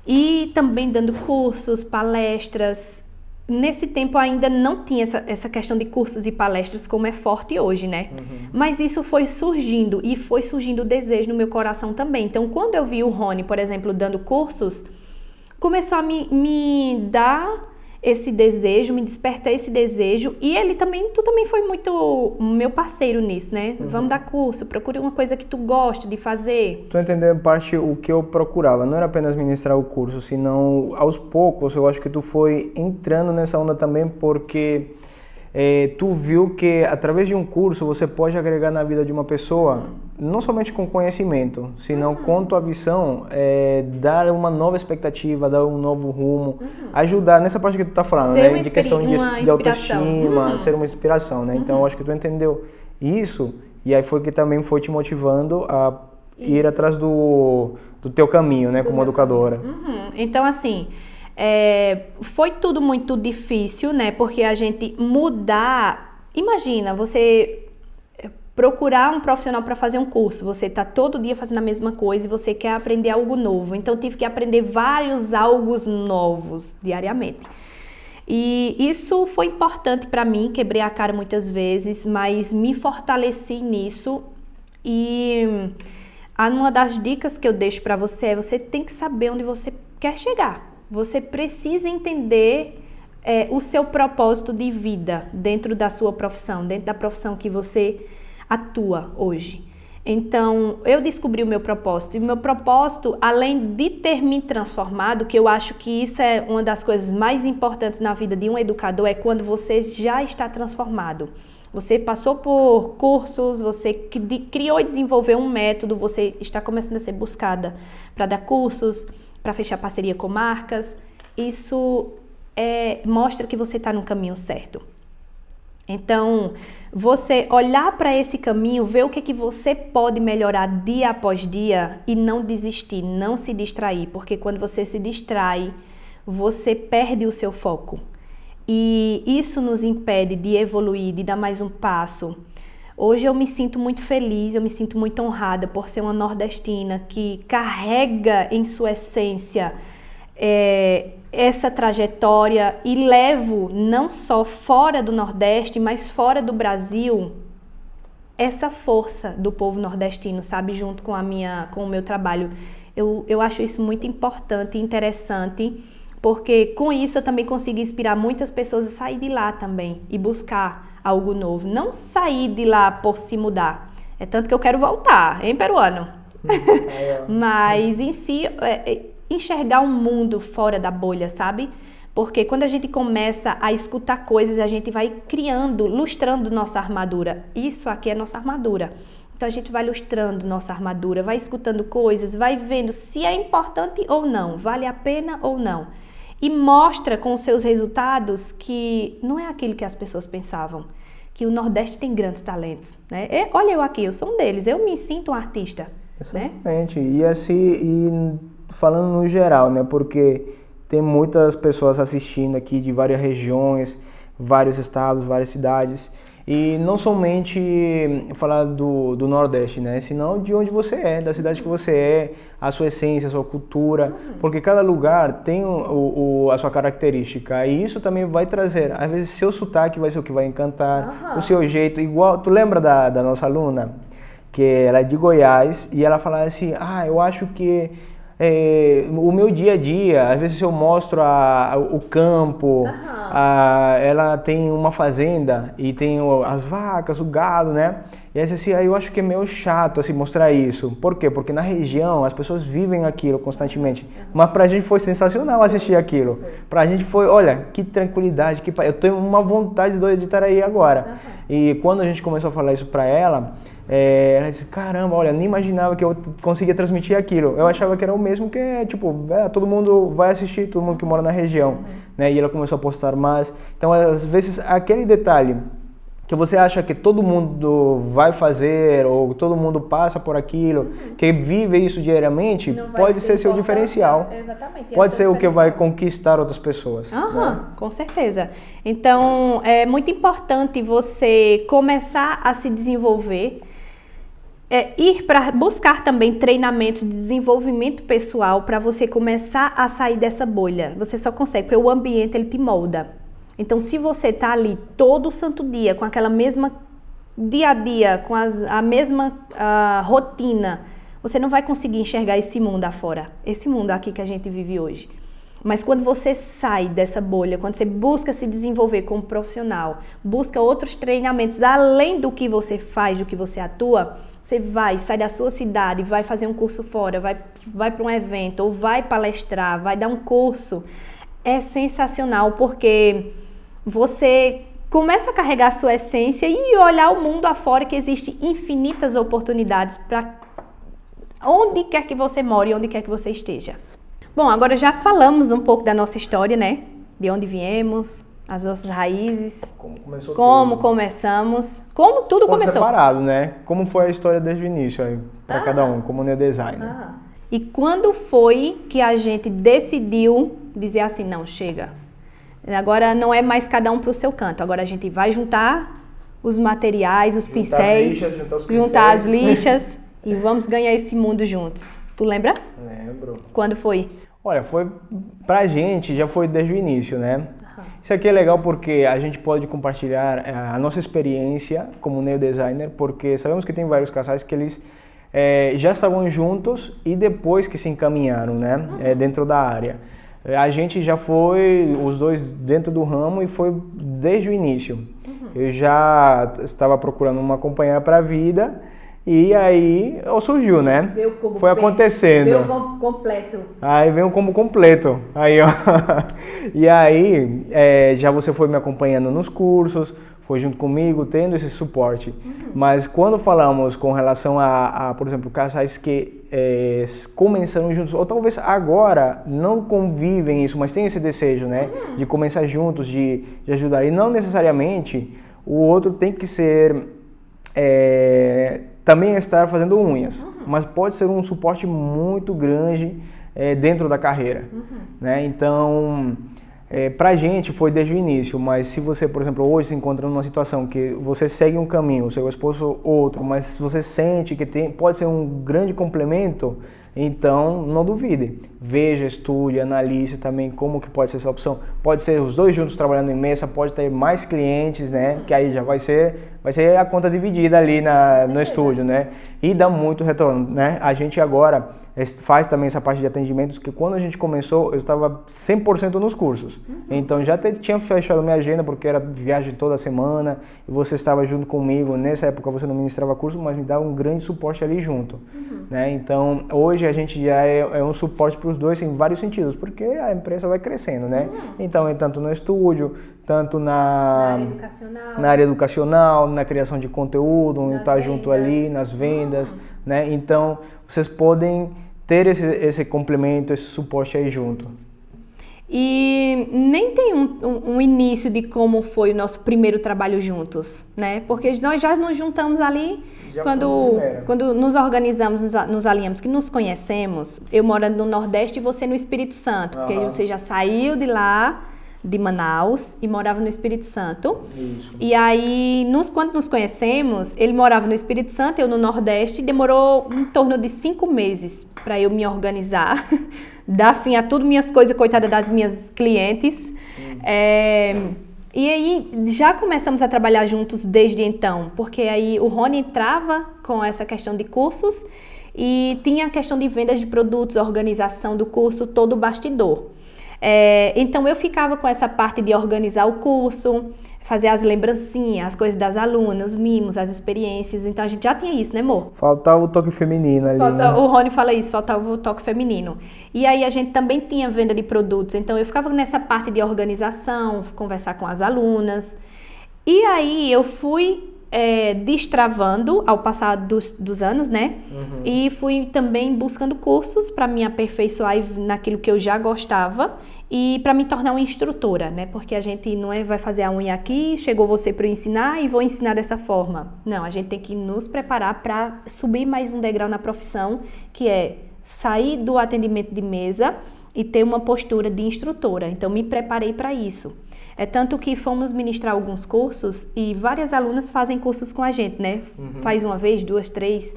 e também dando cursos, palestras. Nesse tempo ainda não tinha essa questão de cursos e palestras como é forte hoje, né? Mas isso foi surgindo, e foi surgindo o desejo no meu coração também. Então, quando eu vi o Rony, por exemplo, dando cursos, começou a me dar esse desejo, me despertar esse desejo, e tu também foi muito meu parceiro nisso, né? Vamos dar curso, procure uma coisa que tu gosta de fazer. Tu entendeu em parte o que eu procurava, não era apenas ministrar o curso, senão aos poucos eu acho que tu foi entrando nessa onda também, porque tu viu que através de um curso você pode agregar na vida de uma pessoa, não somente com conhecimento, senão com tua visão, dar uma nova expectativa, dar um novo rumo, ajudar nessa parte que tu tá falando, Ser né? De questão de autoestima, ser uma inspiração, né? Então eu acho que tu entendeu isso e aí foi que também foi te motivando a ir atrás do teu caminho, né? Como educadora. Então assim, foi tudo muito difícil, né? Porque a gente mudar... Imagina, você procurar um profissional para fazer um curso. Você tá todo dia fazendo a mesma coisa e você quer aprender algo novo. Então, eu tive que aprender vários algo novos diariamente. E isso foi importante para mim. Quebrei a cara muitas vezes, mas me fortaleci nisso. E uma das dicas que eu deixo para você você tem que saber onde você quer chegar. Você precisa entender o seu propósito de vida dentro da sua profissão, dentro da profissão que você atua hoje. Então, eu descobri o meu propósito. E o meu propósito, além de ter me transformado, que eu acho que isso é uma das coisas mais importantes na vida de um educador, é quando você já está transformado. Você passou por cursos, você criou e desenvolveu um método, você está começando a ser buscada para dar cursos, para fechar parceria com marcas. Isso mostra que você está no caminho certo. Então, você olhar para esse caminho, ver o que você pode melhorar dia após dia e não desistir, não se distrair, porque quando você se distrai, você perde o seu foco. E isso nos impede de evoluir, de dar mais um passo. Hoje eu me sinto muito feliz, eu me sinto muito honrada por ser uma nordestina que carrega em sua essência essa trajetória e levo não só fora do Nordeste, mas fora do Brasil, essa força do povo nordestino, sabe, junto com o meu trabalho. Eu acho isso muito importante e interessante, porque com isso eu também consigo inspirar muitas pessoas a sair de lá também e buscar algo novo. Não sair de lá por se mudar. É tanto que eu quero voltar, hein, peruano? Mas em si, enxergar um mundo fora da bolha, sabe? Porque quando a gente começa a escutar coisas, a gente vai criando, lustrando nossa armadura. Isso aqui é nossa armadura. Então a gente vai lustrando nossa armadura, vai escutando coisas, vai vendo se é importante ou não, vale a pena ou não. E mostra com os seus resultados que não é aquilo que as pessoas pensavam, que o Nordeste tem grandes talentos, né? Olha eu aqui, eu sou um deles, eu me sinto um artista. Exatamente. Né? E assim, falando no geral, né? Porque tem muitas pessoas assistindo aqui de várias regiões, vários estados, várias cidades. E não somente falar do Nordeste, né? Senão de onde você é, da cidade que você é, a sua essência, a sua cultura. Porque cada lugar tem a sua característica. E isso também vai trazer, às vezes, seu sotaque vai ser o que vai encantar, o seu jeito. Igual, tu lembra da nossa aluna? Que ela é de Goiás e ela falava assim, eu acho que o meu dia a dia, às vezes eu mostro o campo, ela tem uma fazenda e tem as vacas, o gado, né? E aí assim, eu acho que é meio chato assim, mostrar isso. Por quê? Porque na região as pessoas vivem aquilo constantemente. Mas pra gente foi sensacional assistir aquilo. Pra gente foi, olha, que tranquilidade, eu tenho uma vontade doida de estar aí agora. E quando a gente começou a falar isso pra ela disse, caramba, olha, nem imaginava que eu conseguia transmitir aquilo. Eu achava que era o mesmo que, tipo, todo mundo vai assistir, todo mundo que mora na região, né? E ela começou a postar mais. Então, às vezes, aquele detalhe que você acha que todo mundo vai fazer ou todo mundo passa por aquilo, que vive isso diariamente, pode ser seu diferencial. Exatamente. Pode ser o que vai conquistar outras pessoas. Né? Com certeza. Então, é muito importante você começar a se desenvolver, ir para buscar também treinamento de desenvolvimento pessoal para você começar a sair dessa bolha. Você só consegue, porque o ambiente ele te molda. Então, se você está ali todo santo dia com aquela mesma dia a dia, com a mesma rotina, você não vai conseguir enxergar esse mundo afora, esse mundo aqui que a gente vive hoje. Mas quando você sai dessa bolha, quando você busca se desenvolver como profissional, busca outros treinamentos além do que você faz, do que você atua, você sai da sua cidade, vai fazer um curso fora, vai para um evento, ou vai palestrar, vai dar um curso. É sensacional porque você começa a carregar a sua essência e olhar o mundo afora, que existe infinitas oportunidades para onde quer que você more e onde quer que você esteja. Bom, agora já falamos um pouco da nossa história, né? De onde viemos, as nossas raízes, como começamos, como tudo começou. Separado, né? Como foi a história desde o início aí, para cada um, como neodesigner. E quando foi que a gente decidiu dizer assim, não, chega. Agora não é mais cada um para o seu canto, agora a gente vai juntar os materiais, os pincéis, juntar as lixas e vamos ganhar esse mundo juntos. Tu lembra? Lembro. Quando foi? Olha, foi pra gente, já foi desde o início, né? Isso aqui é legal porque a gente pode compartilhar a nossa experiência como neodesigner, porque sabemos que tem vários casais que eles já estavam juntos e depois que se encaminharam, né? Dentro da área. A gente já foi, os dois dentro do ramo e foi desde o início. Eu já estava procurando uma companheira para a vida e aí surgiu, né? Veio o combo foi acontecendo. Veio o combo completo. Aí veio um combo completo. Aí, ó. E aí, já você foi me acompanhando nos cursos, foi junto comigo, tendo esse suporte. Mas quando falamos com relação a por exemplo, casais que começaram juntos, ou talvez agora não convivem isso, mas tem esse desejo, né? De começar juntos, de ajudar. E não necessariamente o outro tem que ser... também estar fazendo unhas, mas pode ser um suporte muito grande dentro da carreira, né? Então, pra gente foi desde o início, mas se você, por exemplo, hoje se encontra numa situação que você segue um caminho, o seu esposo outro, mas você sente que pode ser um grande complemento, então não duvide. Veja, estude, analise também como que pode ser essa opção. Pode ser os dois juntos trabalhando em mesa, pode ter mais clientes, né? Que aí já vai ser a conta dividida ali no estúdio, né? E dá muito retorno, né? A gente agora faz também essa parte de atendimentos, que quando a gente começou, eu estava 100% nos cursos. Então já tinha fechado minha agenda, porque era viagem toda semana, e você estava junto comigo. Nessa época você não ministrava curso, mas me dava um grande suporte ali junto, né? Então hoje a gente já é um suporte para os dois em vários sentidos, porque a empresa vai crescendo, né? Então, tanto no estúdio, tanto na área educacional, na criação de conteúdo, estar junto ali, nas vendas, né? Então, vocês podem ter esse complemento, esse suporte aí junto. E nem tem um início de como foi o nosso primeiro trabalho juntos, né? Porque nós já nos juntamos ali quando nos organizamos, nos alinhamos, que nos conhecemos. Eu morando no Nordeste e você no Espírito Santo, porque você já saiu de lá, de Manaus, e morava no Espírito Santo. Isso. E aí, quando nos conhecemos, ele morava no Espírito Santo, eu no Nordeste, e demorou em torno de 5 meses para eu me organizar, dar fim a tudo minhas coisas, coitada das minhas clientes. E aí, já começamos a trabalhar juntos desde então, porque aí o Rony entrava com essa questão de cursos e tinha a questão de vendas de produtos, organização do curso, todo o bastidor. Então eu ficava com essa parte de organizar o curso, fazer as lembrancinhas, as coisas das alunas, os mimos, as experiências. Então a gente já tinha isso, né, amor? Faltava o toque feminino ali. O Rony fala isso, faltava o toque feminino. E aí a gente também tinha venda de produtos, então eu ficava nessa parte de organização, conversar com as alunas. E aí eu fui destravando ao passar dos anos, né? E fui também buscando cursos para me aperfeiçoar naquilo que eu já gostava e para me tornar uma instrutora, né? Porque a gente não vai fazer a unha aqui, chegou você para eu ensinar e vou ensinar dessa forma. Não, a gente tem que nos preparar para subir mais um degrau na profissão, que é sair do atendimento de mesa e ter uma postura de instrutora. Então, me preparei para isso. Tanto que fomos ministrar alguns cursos e várias alunas fazem cursos com a gente, né? Faz uma vez, 2, 3.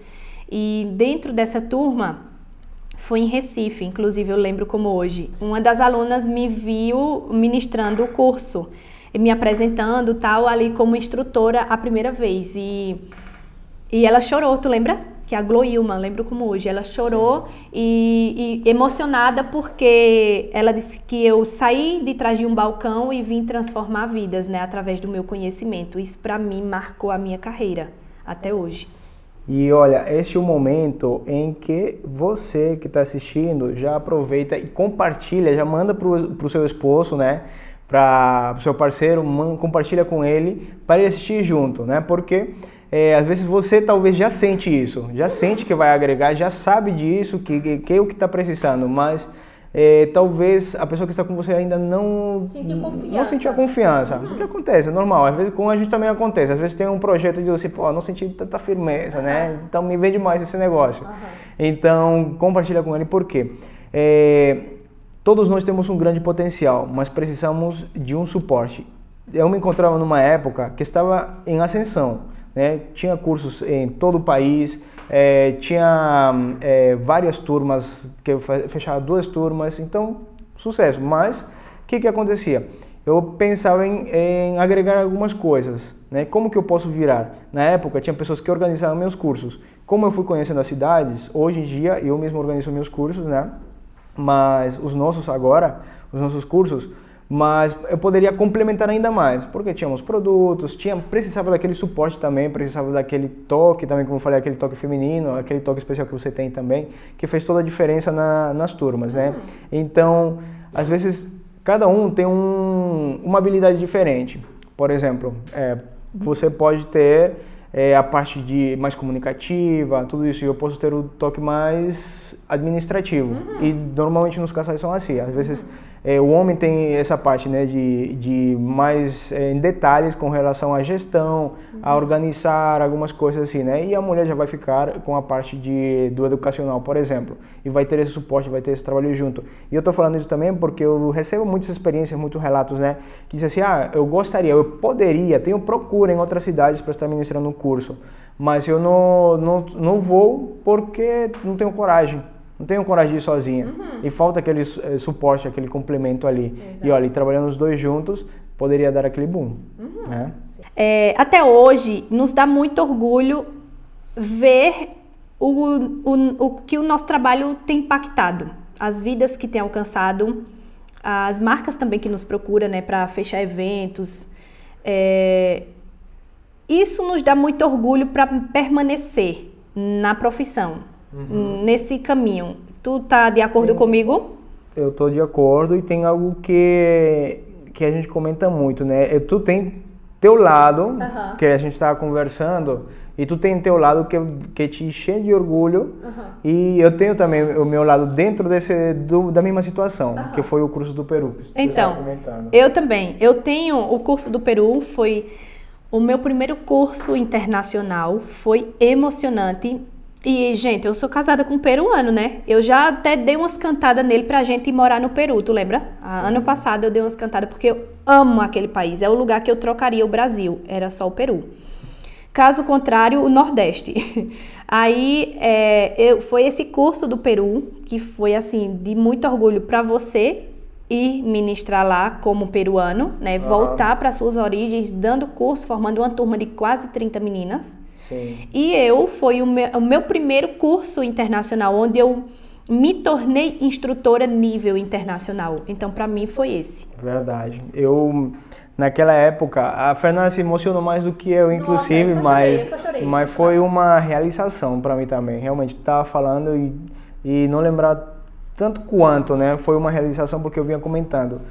E dentro dessa turma, foi em Recife, inclusive eu lembro como hoje. Uma das alunas me viu ministrando o curso, me apresentando tal, ali como instrutora a primeira vez. E ela chorou, tu lembra? Que é a Gloilma, lembro como hoje. Ela chorou e emocionada porque ela disse que eu saí de trás de um balcão e vim transformar vidas, né, através do meu conhecimento. Isso para mim marcou a minha carreira até hoje. E olha, este é o momento em que você que está assistindo já aproveita e compartilha, já manda para o seu esposo, né? para o seu parceiro, compartilha com ele para ele assistir junto, né? Porque às vezes você talvez já sente isso, já sente que vai agregar, já sabe disso, que é o que está precisando, mas talvez a pessoa que está com você ainda não sentiu a confiança. O que acontece? É normal, às vezes com a gente também acontece, às vezes tem um projeto de você, pô, não senti tanta firmeza, né? Então me vende mais esse negócio. Então compartilha com ele, por quê? Todos nós temos um grande potencial, mas precisamos de um suporte. Eu me encontrava numa época que estava em ascensão, né? Tinha cursos em todo o país, tinha várias turmas, que eu fechava 2 turmas, então sucesso. Mas o que acontecia? Eu pensava em agregar algumas coisas, né? Como que eu posso virar? Na época tinha pessoas que organizavam meus cursos. Como eu fui conhecendo as cidades, hoje em dia eu mesmo organizo meus cursos, né? Mas os nossos cursos, mas eu poderia complementar ainda mais, porque tínhamos produtos, precisava daquele suporte também, precisava daquele toque também, como eu falei, aquele toque feminino, aquele toque especial que você tem também, que fez toda a diferença nas turmas, né? Então, às vezes, cada um tem uma habilidade diferente. Por exemplo, você pode ter a parte mais comunicativa, tudo isso, e eu posso ter o toque mais administrativo. E normalmente nos casais são assim, às vezes o homem tem essa parte, né, de mais em detalhes com relação à gestão, a organizar algumas coisas assim, né, e a mulher já vai ficar com a parte do educacional, por exemplo, e vai ter esse suporte, vai ter esse trabalho junto. E eu tô falando isso também porque eu recebo muitas experiências, muitos relatos, né, que dizem assim, eu gostaria, eu poderia, tenho procura em outras cidades para estar ministrando um curso, mas eu não vou porque não tenho coragem. Não tenho coragem de ir sozinha. E falta aquele suporte, aquele complemento ali. Exato. E olha, trabalhando os dois juntos, poderia dar aquele boom. Né? Até hoje, nos dá muito orgulho ver o que o nosso trabalho tem impactado. As vidas que tem alcançado, as marcas também que nos procuram, né, para fechar eventos. Isso nos dá muito orgulho para permanecer na profissão. Nesse caminho. Tu tá de acordo comigo? Eu tô de acordo e tem algo que a gente comenta muito, né? Tu tem teu lado, que a gente estava conversando, e tu tem teu lado que te enche de orgulho, e eu tenho também o meu lado dentro da mesma situação, que foi o curso do Peru. Então, eu também. Eu tenho o curso do Peru, foi o meu primeiro curso internacional, foi emocionante. E, gente, eu sou casada com um peruano, né? Eu já até dei umas cantadas nele pra gente ir morar no Peru, tu lembra? Ano passado eu dei umas cantadas porque eu amo aquele país. É o lugar que eu trocaria o Brasil, era só o Peru. Caso contrário, o Nordeste. Aí, foi esse curso do Peru, que foi, assim, de muito orgulho pra você ir ministrar lá como peruano, né? Voltar para suas origens, dando curso, formando uma turma de quase 30 meninas. Sim. E foi o meu primeiro curso internacional, onde eu me tornei instrutora nível internacional. Então, para mim, foi esse. Verdade. Naquela época, a Fernanda se emocionou mais do que eu, inclusive, mas foi uma realização para mim também. Realmente, estava falando e não lembrar tanto quanto, né? Foi uma realização porque eu vinha comentando.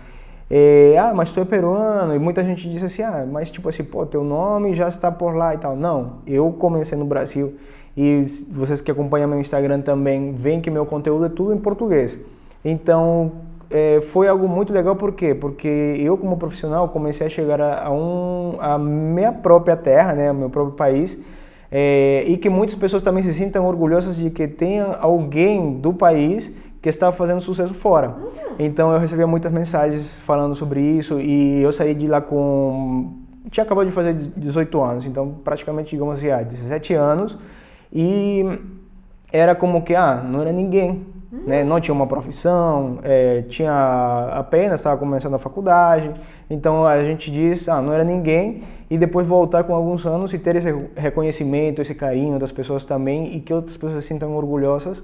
Mas tu é peruano, e muita gente disse assim, mas tipo assim, pô, teu nome já está por lá e tal. Não, eu comecei no Brasil, e vocês que acompanham meu Instagram também, veem que meu conteúdo é tudo em português. Então, foi algo muito legal, por quê? Porque eu como profissional comecei a chegar a minha própria terra, né, meu próprio país, e que muitas pessoas também se sintam orgulhosas de que tenha alguém do país que estava fazendo sucesso fora. Então eu recebia muitas mensagens falando sobre isso, e eu saí de lá tinha acabado de fazer 18 anos, então praticamente, digamos assim, 17 anos, e era como que, não era ninguém, né? Não tinha uma profissão, estava começando a faculdade, então a gente diz, não era ninguém, e depois voltar com alguns anos e ter esse reconhecimento, esse carinho das pessoas também, e que outras pessoas se sintam orgulhosas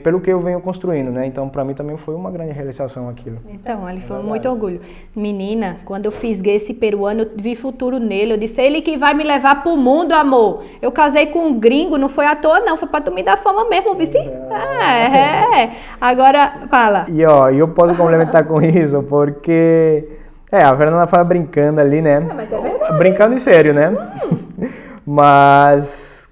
pelo que eu venho construindo, né? Então, para mim também foi uma grande realização aquilo. Então, ali foi muito orgulho. Menina, quando eu fisguei esse peruano, eu vi futuro nele. Eu disse, ele que vai me levar pro mundo, amor. Eu casei com um gringo, não foi à toa, não. Foi pra tu me dar fama mesmo, vice? Agora, fala. E eu posso complementar com isso, porque A Fernanda fala brincando ali, né? Mas é verdade. Brincando em sério, né? Mas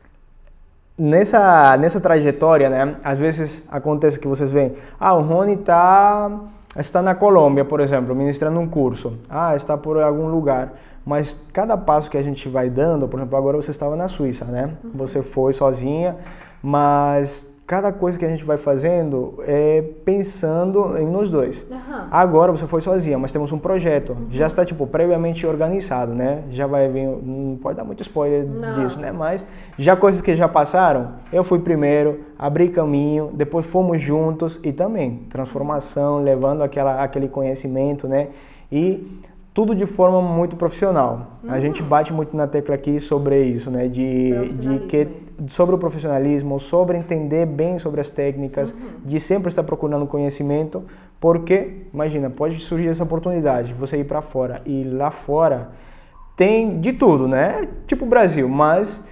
nessa trajetória, né? Às vezes acontece que vocês veem, o Rony está na Colômbia, por exemplo, ministrando um curso. Está por algum lugar. Mas cada passo que a gente vai dando, por exemplo, agora você estava na Suíça, né? Você foi sozinha, mas cada coisa que a gente vai fazendo é pensando em nós dois. Agora você foi sozinha, mas temos um projeto. Já está, previamente organizado, né? Já vai vir, não pode dar muito spoiler disso, né? Mas já coisas que já passaram, eu fui primeiro, abri caminho, depois fomos juntos e também transformação, levando aquele conhecimento, né? E tudo de forma muito profissional. A gente bate muito na tecla aqui sobre isso, né? Sobre o profissionalismo, sobre entender bem sobre as técnicas, de sempre estar procurando conhecimento, porque, imagina, pode surgir essa oportunidade, você ir para fora. E lá fora tem de tudo, né? Tipo o Brasil, mas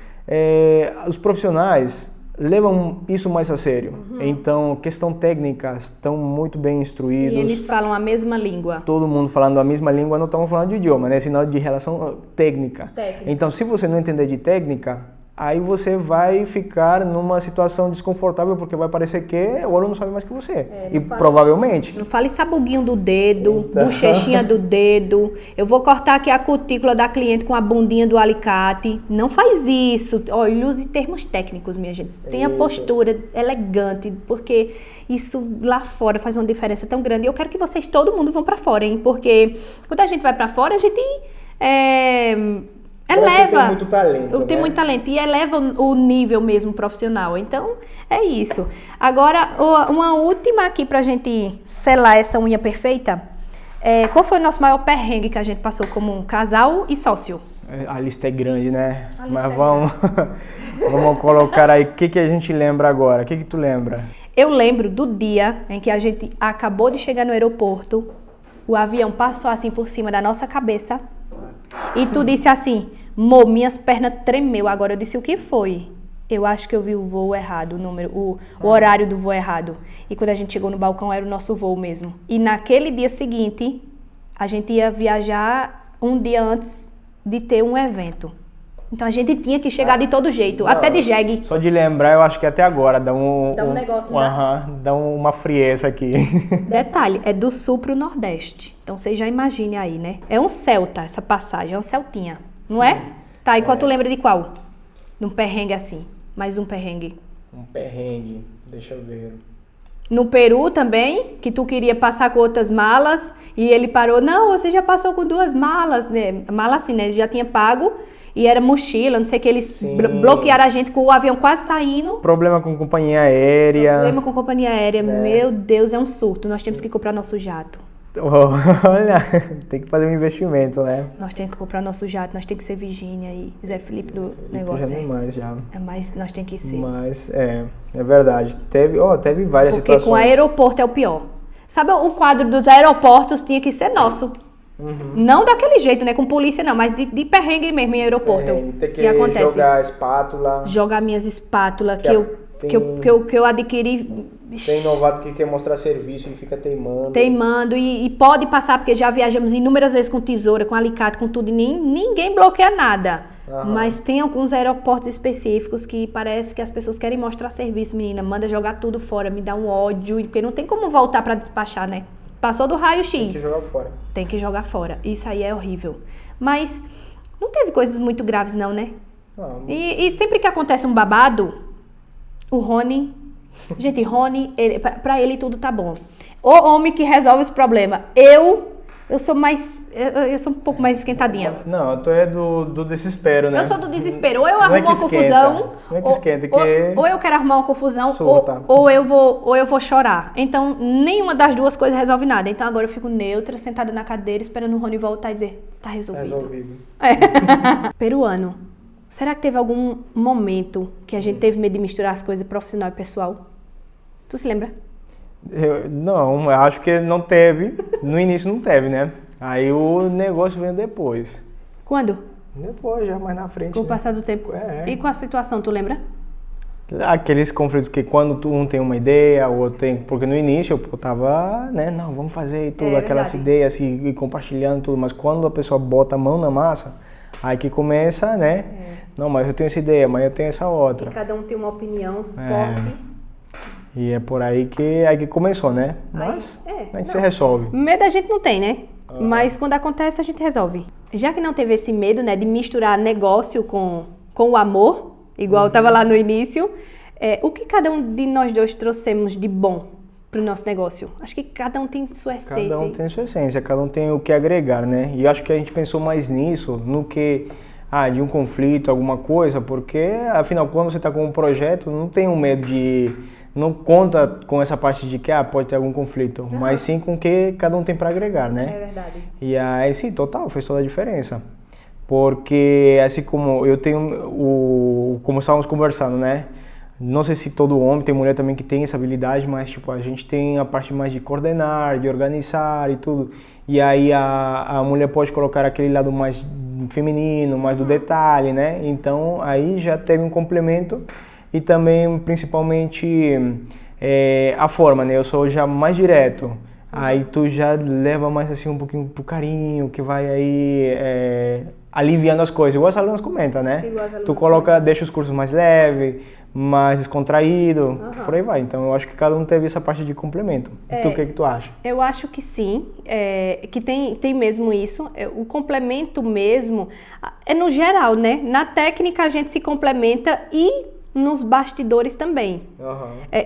os profissionais levam isso mais a sério. Então, questão técnica, estão muito bem instruídos. E eles falam a mesma língua. Todo mundo falando a mesma língua, não estamos falando de idioma, né? Sinal de relação técnica. Então, se você não entender de técnica, aí você vai ficar numa situação desconfortável, porque vai parecer que o aluno sabe mais que você. Provavelmente. Não fale sabuguinho do dedo, bochechinha do dedo. Eu vou cortar aqui a cutícula da cliente com a bundinha do alicate. Não faz isso. Ele use termos técnicos, minha gente. Tenha postura elegante, porque isso lá fora faz uma diferença tão grande. E eu quero que vocês, todo mundo, vão pra fora, hein? Porque quando a gente vai pra fora, a gente eleva. Tem muito talento, tem muito talento e eleva o nível mesmo profissional. Então, é isso. Agora, uma última aqui pra gente selar essa unha perfeita. Qual foi o nosso maior perrengue que a gente passou como um casal e sócio? A lista é grande, né? Mas vamos colocar aí. O que a gente lembra agora? O que tu lembra? Eu lembro do dia em que a gente acabou de chegar no aeroporto, o avião passou assim por cima da nossa cabeça e tu disse assim, minhas pernas tremeu. Agora eu disse, o que foi? Eu acho que eu vi o voo errado, o horário do voo errado. E quando a gente chegou no balcão era o nosso voo mesmo. E naquele dia seguinte, a gente ia viajar um dia antes de ter um evento. Então a gente tinha que chegar de todo jeito, até de jegue. Só de lembrar, eu acho que até agora dá um negócio, dá uma frieza aqui. Detalhe, é do sul pro nordeste. Então vocês já imaginem aí, né? É um Celta essa passagem, é um Celtinha, não é? Tá, e qual tu lembra de qual? De um perrengue assim, mais um perrengue. Um perrengue, deixa eu ver. No Peru também, que tu queria passar com outras malas e ele parou, não, você já passou com 2 malas, né? Mala assim, né? Já tinha pago. E era mochila, não sei o que, eles bloquearam a gente com o avião quase saindo. Problema com companhia aérea. Meu Deus, é um surto. Nós temos que comprar nosso jato. Olha, tem que fazer um investimento, né? Nós temos que comprar nosso jato, nós temos que ser Virgínia e Zé Felipe do negócio. Já não mais, já. Mas nós temos que ser. Mas, é verdade. Teve várias situações. Porque com o aeroporto é o pior. Sabe o quadro dos aeroportos tinha que ser nosso. Não daquele jeito, né? Com polícia não, mas de perrengue mesmo em aeroporto. Tem que acontece? Jogar espátula. Jogar minhas espátulas que eu adquiri. Tem novato que quer mostrar serviço e fica teimando. Teimando e pode passar, porque já viajamos inúmeras vezes com tesoura, com alicate, com tudo, e ninguém bloqueia nada. Mas tem alguns aeroportos específicos que parece que as pessoas querem mostrar serviço, menina. Manda jogar tudo fora, me dá um ódio, porque não tem como voltar pra despachar, né? Passou do raio-x. Tem que jogar fora. Tem que jogar fora. Isso aí é horrível. Mas não teve coisas muito graves não, né? Não. E sempre que acontece um babado, o Rony... Gente, Rony, pra ele tudo tá bom. O homem que resolve os problemas. Eu sou um pouco mais esquentadinha. Não, tu é do desespero, né? Eu sou do desespero. Ou eu arrumo uma confusão. Não é que esquenta, ou eu quero arrumar uma confusão, surta. ou eu vou chorar. Então, nenhuma das duas coisas resolve nada. Então, agora eu fico neutra, sentada na cadeira, esperando o Rony voltar e dizer, tá resolvido. Peruano. Será que teve algum momento que a gente teve medo de misturar as coisas profissional e pessoal? Tu se lembra? Não, eu acho que não teve. No início não teve, né? Aí o negócio veio depois. Quando? Depois, já mais na frente. Com o passar do tempo. E com a situação, tu lembra? Aqueles conflitos que quando um tem uma ideia, o outro tem... Porque no início eu tava, né, não, vamos fazer tudo, aquelas verdade. ideias assim, e compartilhando tudo, mas quando a pessoa bota a mão na massa, aí que começa, né, não, mas eu tenho essa ideia, mas eu tenho essa outra. E cada um tem uma opinião forte. E é por aí que começou, né, mas a gente se resolve. Medo a gente não tem, né? Mas quando acontece, a gente resolve. Já que não teve esse medo, né, de misturar negócio com o amor, igual eu estava lá no início, o que cada um de nós dois trouxemos de bom para o nosso negócio? Acho que cada um tem sua essência. Cada um tem sua essência, cada um tem o que agregar, né? E eu acho que a gente pensou mais nisso, no que de um conflito, alguma coisa, porque afinal, quando você está com um projeto, não tem um medo de... Não conta com essa parte de que pode ter algum conflito, mas sim com o que cada um tem para agregar, né? É verdade. E aí, sim, total, fez toda a diferença. Porque, assim como eu tenho como estávamos conversando, né? Não sei se todo homem, tem mulher também que tem essa habilidade, mas tipo, a gente tem a parte mais de coordenar, de organizar e tudo. E aí a mulher pode colocar aquele lado mais feminino, mais do detalhe, né? Então aí já teve um complemento e também principalmente a forma, né? Eu sou já mais direto. Aí tu já leva mais assim um pouquinho pro carinho, que vai aí aliviando as coisas. Igual as alunas comentam, né? Tu coloca, deixa os cursos mais leve, mais descontraído, por aí vai. Então eu acho que cada um teve essa parte de complemento. E tu, o que tu acha? Eu acho que sim, que tem mesmo isso. O complemento mesmo é no geral, né? Na técnica a gente se complementa e nos bastidores também,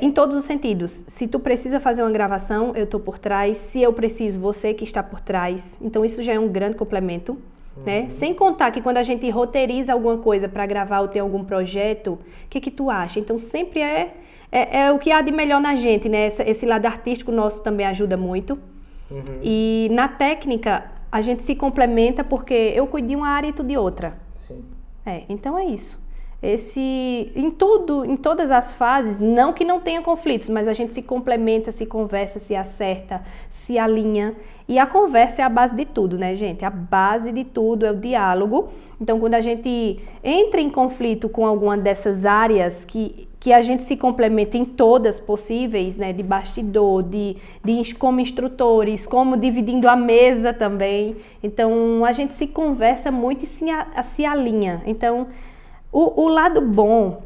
em todos os sentidos. Se tu precisa fazer uma gravação, eu tô por trás. Se eu preciso, você que está por trás. Então isso já é um grande complemento, né? Sem contar que quando a gente roteiriza alguma coisa para gravar ou ter algum projeto, o que tu acha? Então sempre é o que há de melhor na gente, né? Esse lado artístico nosso também ajuda muito. E na técnica a gente se complementa porque eu cuido de uma área e tu de outra. Sim. Então é isso. Em todas as fases, não que não tenha conflitos, mas a gente se complementa, se conversa, se acerta, se alinha. E a conversa é a base de tudo, né, gente? A base de tudo é o diálogo. Então, quando a gente entra em conflito com alguma dessas áreas que a gente se complementa em todas possíveis, né? De bastidor, como instrutores, como dividindo a mesa também. Então, a gente se conversa muito e se alinha. Então, o lado bom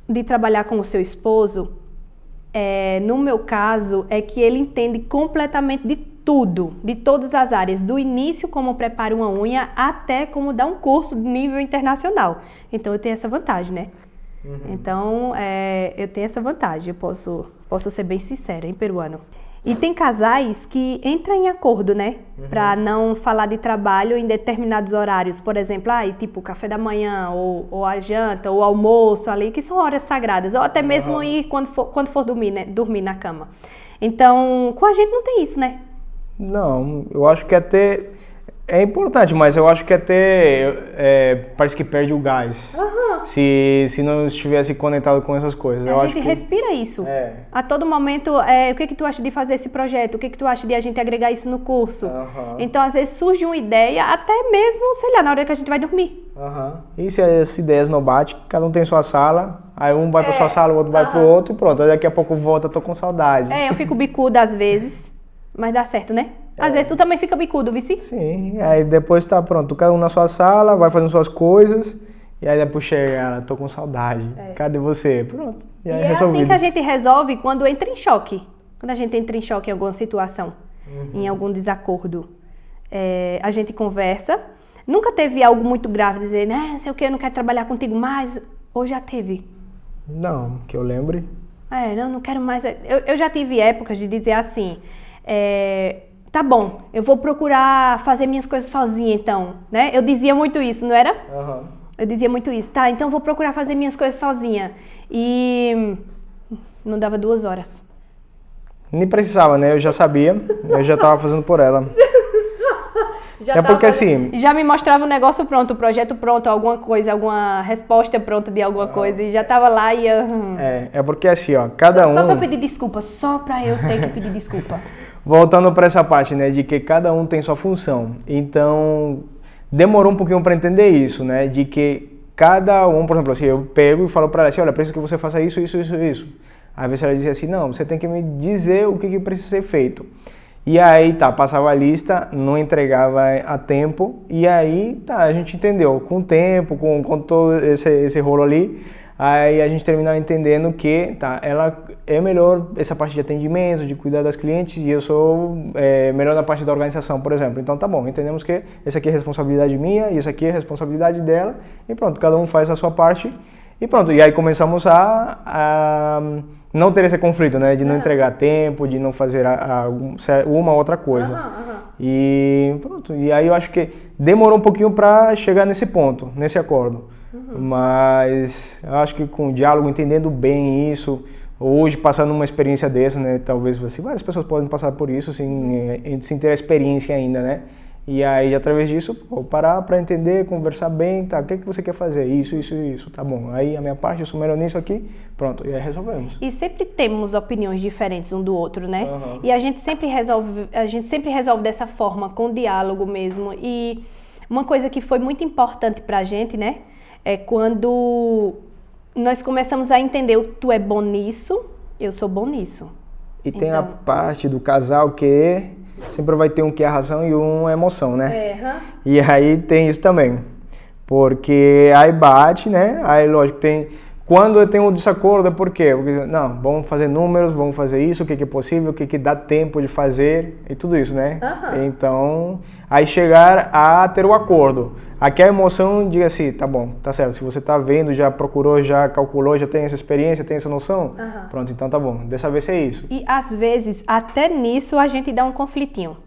de trabalhar com o seu esposo, no meu caso, é que ele entende completamente de tudo, de todas as áreas, do início como prepara uma unha até como dar um curso de nível internacional. Então eu tenho essa vantagem, né? Então eu tenho essa vantagem, eu posso ser bem sincera, em peruano. E tem casais que entram em acordo, né? Para não falar de trabalho em determinados horários. Por exemplo, tipo café da manhã, ou a janta, ou almoço ali, que são horas sagradas. Ou até mesmo ir quando for dormir, né? Dormir na cama. Então, com a gente não tem isso, né? Não, eu acho que até é importante, mas eu acho que até parece que perde o gás. Se não estivesse conectado com essas coisas. A gente respira isso. A todo momento, o que tu acha de fazer esse projeto? O que tu acha de a gente agregar isso no curso? Então, às vezes surge uma ideia, até mesmo, sei lá, na hora que a gente vai dormir. E se as ideias não batem, cada um tem sua sala, aí um vai pra sua sala, o outro vai pro outro e pronto. Aí daqui a pouco volta, tô com saudade. Eu fico bicuda às vezes, mas dá certo, né? Às vezes tu também fica bicudo, vice? Sim, aí depois tá pronto, cada um na sua sala, vai fazendo suas coisas, e aí depois chega, tô com saudade, cadê você? Pronto, e é assim que a gente resolve quando entra em choque. Quando a gente entra em choque em alguma situação, em algum desacordo. A gente conversa. Nunca teve algo muito grave, dizer, né, sei o que, eu não quero trabalhar contigo mais, ou já teve? Não, que eu lembre. Não quero mais. Eu já tive épocas de dizer assim, tá bom, eu vou procurar fazer minhas coisas sozinha então, né? Eu dizia muito isso, não era? Eu dizia muito isso, tá, então eu vou procurar fazer minhas coisas sozinha. E não dava 2 horas. Nem precisava, né? Eu já sabia, eu já tava fazendo por ela. Porque assim... Já me mostrava o negócio pronto, o projeto pronto, alguma coisa, alguma resposta pronta de alguma coisa, e já tava lá e eu... porque assim, ó, cada um... Só pra eu pedir desculpa, só pra eu ter que pedir desculpa. Voltando para essa parte, né, de que cada um tem sua função. Então, demorou um pouquinho para entender isso, né, de que cada um, por exemplo, assim, eu pego e falo para ela assim, olha, preciso que você faça isso, isso, isso, isso. Às vezes ela dizia assim, não, você tem que me dizer o que precisa ser feito. E aí, passava a lista, não entregava a tempo, e aí, a gente entendeu, com o tempo, com todo esse rolo ali, aí a gente terminava entendendo que, ela é melhor essa parte de atendimento, de cuidar das clientes, e eu sou melhor na parte da organização, por exemplo. Então, tá bom, entendemos que essa aqui é responsabilidade minha, e essa aqui é responsabilidade dela, e pronto, cada um faz a sua parte, e pronto. E aí começamos a não ter esse conflito, né? De não entregar tempo, de não fazer uma outra coisa. E pronto. E aí eu acho que demorou um pouquinho para chegar nesse ponto, nesse acordo. Mas eu acho que com o diálogo, entendendo bem isso, hoje passando uma experiência dessa, né? Talvez várias pessoas podem passar por isso sem ter a experiência ainda, né? E aí, através disso, parar para entender, conversar bem, o que você quer fazer? Isso, tá bom. Aí, a minha parte, eu sou melhor nisso aqui, pronto, e aí resolvemos. E sempre temos opiniões diferentes um do outro, né? E a gente sempre resolve dessa forma, com diálogo mesmo. E uma coisa que foi muito importante pra gente, né? É quando nós começamos a entender o que tu é bom nisso, eu sou bom nisso. E tem a parte do casal que sempre vai ter um que é a razão e um é a emoção, né? E aí tem isso também. Porque aí bate, né? Aí, lógico, quando eu tenho um desacordo, é por quê? Porque, não, vamos fazer números, vamos fazer isso, o que é possível, o que dá tempo de fazer e tudo isso, né? Então, aí chegar a ter o acordo. Aqui a emoção diga assim, tá bom, tá certo, se você tá vendo, já procurou, já calculou, já tem essa experiência, tem essa noção, pronto, então tá bom, dessa vez é isso. E às vezes, até nisso, a gente dá um conflitinho,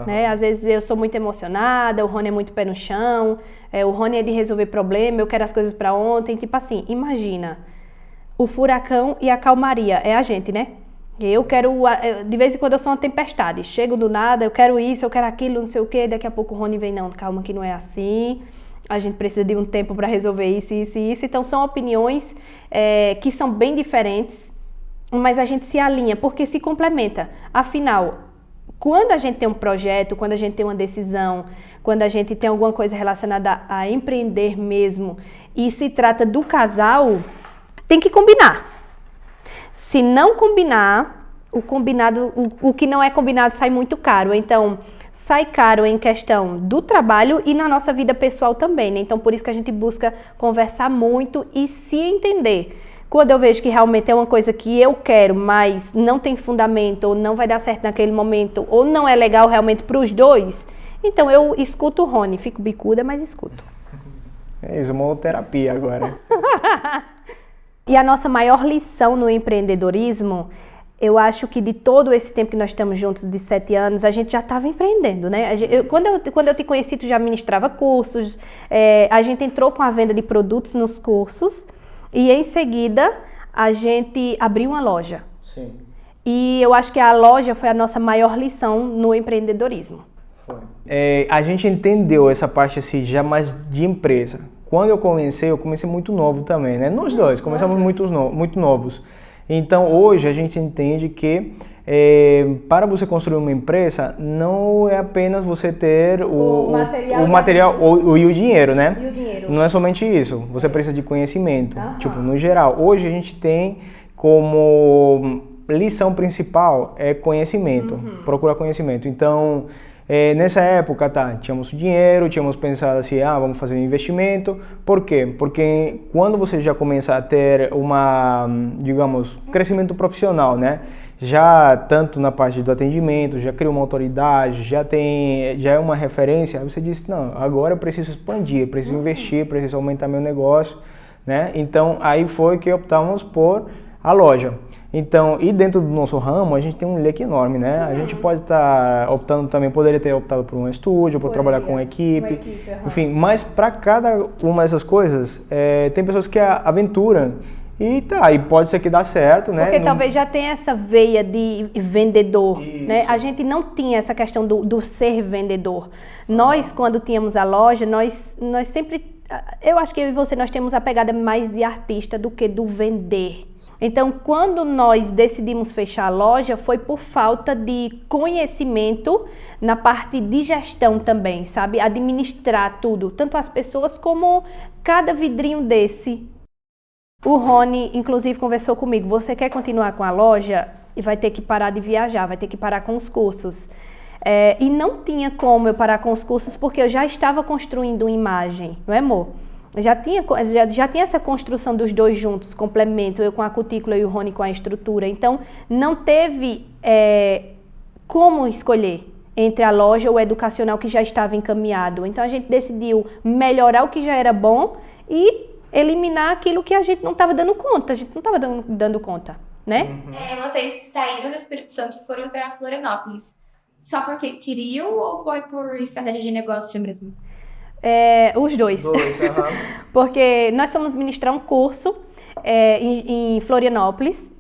né? Às vezes eu sou muito emocionada, o Rony é muito pé no chão, o Rony é de resolver problema, eu quero as coisas pra ontem, tipo assim, imagina, o furacão e a calmaria, é a gente, né? Eu quero, de vez em quando eu sou uma tempestade, chego do nada, eu quero isso, eu quero aquilo, não sei o quê, daqui a pouco o Rony vem, não, calma que não é assim, a gente precisa de um tempo para resolver isso, então são opiniões que são bem diferentes, mas a gente se alinha, porque se complementa, afinal, quando a gente tem um projeto, quando a gente tem uma decisão, quando a gente tem alguma coisa relacionada a empreender mesmo, e se trata do casal, tem que combinar. Se não combinar, o que não é combinado sai muito caro. Então, sai caro em questão do trabalho e na nossa vida pessoal também, né? Então, por isso que a gente busca conversar muito e se entender. Quando eu vejo que realmente é uma coisa que eu quero, mas não tem fundamento, ou não vai dar certo naquele momento, ou não é legal realmente para os dois, então eu escuto o Rony. Fico bicuda, mas escuto. É isso, uma terapia agora. E a nossa maior lição no empreendedorismo, eu acho que de todo esse tempo que nós estamos juntos, de 7 anos, a gente já estava empreendendo, né? Quando eu te conheci, tu já ministrava cursos, a gente entrou com a venda de produtos nos cursos e em seguida a gente abriu uma loja. Sim. E eu acho que a loja foi a nossa maior lição no empreendedorismo. Foi. A gente entendeu essa parte assim, já mais de empresa. Quando eu comecei muito novo também, né? Nós dois começamos muito novos. Então, hoje a gente entende que para você construir uma empresa, não é apenas você ter o material e o dinheiro, né? E o dinheiro. Não é somente isso. Você precisa de conhecimento. Tipo, no geral, hoje a gente tem como lição principal conhecimento, procurar conhecimento. Então, nessa época, tínhamos dinheiro, tínhamos pensado assim, vamos fazer um investimento. Por quê? Porque quando você já começa a ter crescimento profissional, né? Já tanto na parte do atendimento, já cria uma autoridade, já é uma referência, aí você diz, não, agora eu preciso expandir, preciso investir, preciso aumentar meu negócio, né? Então, aí foi que optamos por a loja. Então, e dentro do nosso ramo, a gente tem um leque enorme, né? A gente pode estar optando também, poderia ter optado por um estúdio, por trabalhar com uma equipe. Enfim, mas para cada uma dessas coisas, tem pessoas que aventuram e pode ser que dá certo, né? Porque talvez já tenha essa veia de vendedor, né? A gente não tinha essa questão do ser vendedor. Nós, quando tínhamos a loja, nós sempre... Eu acho que eu e você, nós temos a pegada mais de artista do que do vender. Então, quando nós decidimos fechar a loja, foi por falta de conhecimento na parte de gestão também, sabe? Administrar tudo, tanto as pessoas como cada vidrinho desse, o Rony, inclusive, conversou comigo. Você quer continuar com a loja? E vai ter que parar de viajar, vai ter que parar com os cursos. E não tinha como eu parar com os cursos, porque eu já estava construindo uma imagem, não é, amor? Já tinha essa construção dos dois juntos, complemento, eu com a cutícula e o Rony com a estrutura. Então, não teve como escolher entre a loja ou o educacional que já estava encaminhado. Então, a gente decidiu melhorar o que já era bom e eliminar aquilo que a gente não estava dando conta. A gente não estava dando conta, né? Vocês saíram do Espírito Santo e foram para Florianópolis. Só porque queriam ou foi por estratégia de negócio mesmo? Os dois. Porque nós fomos ministrar um curso em Florianópolis.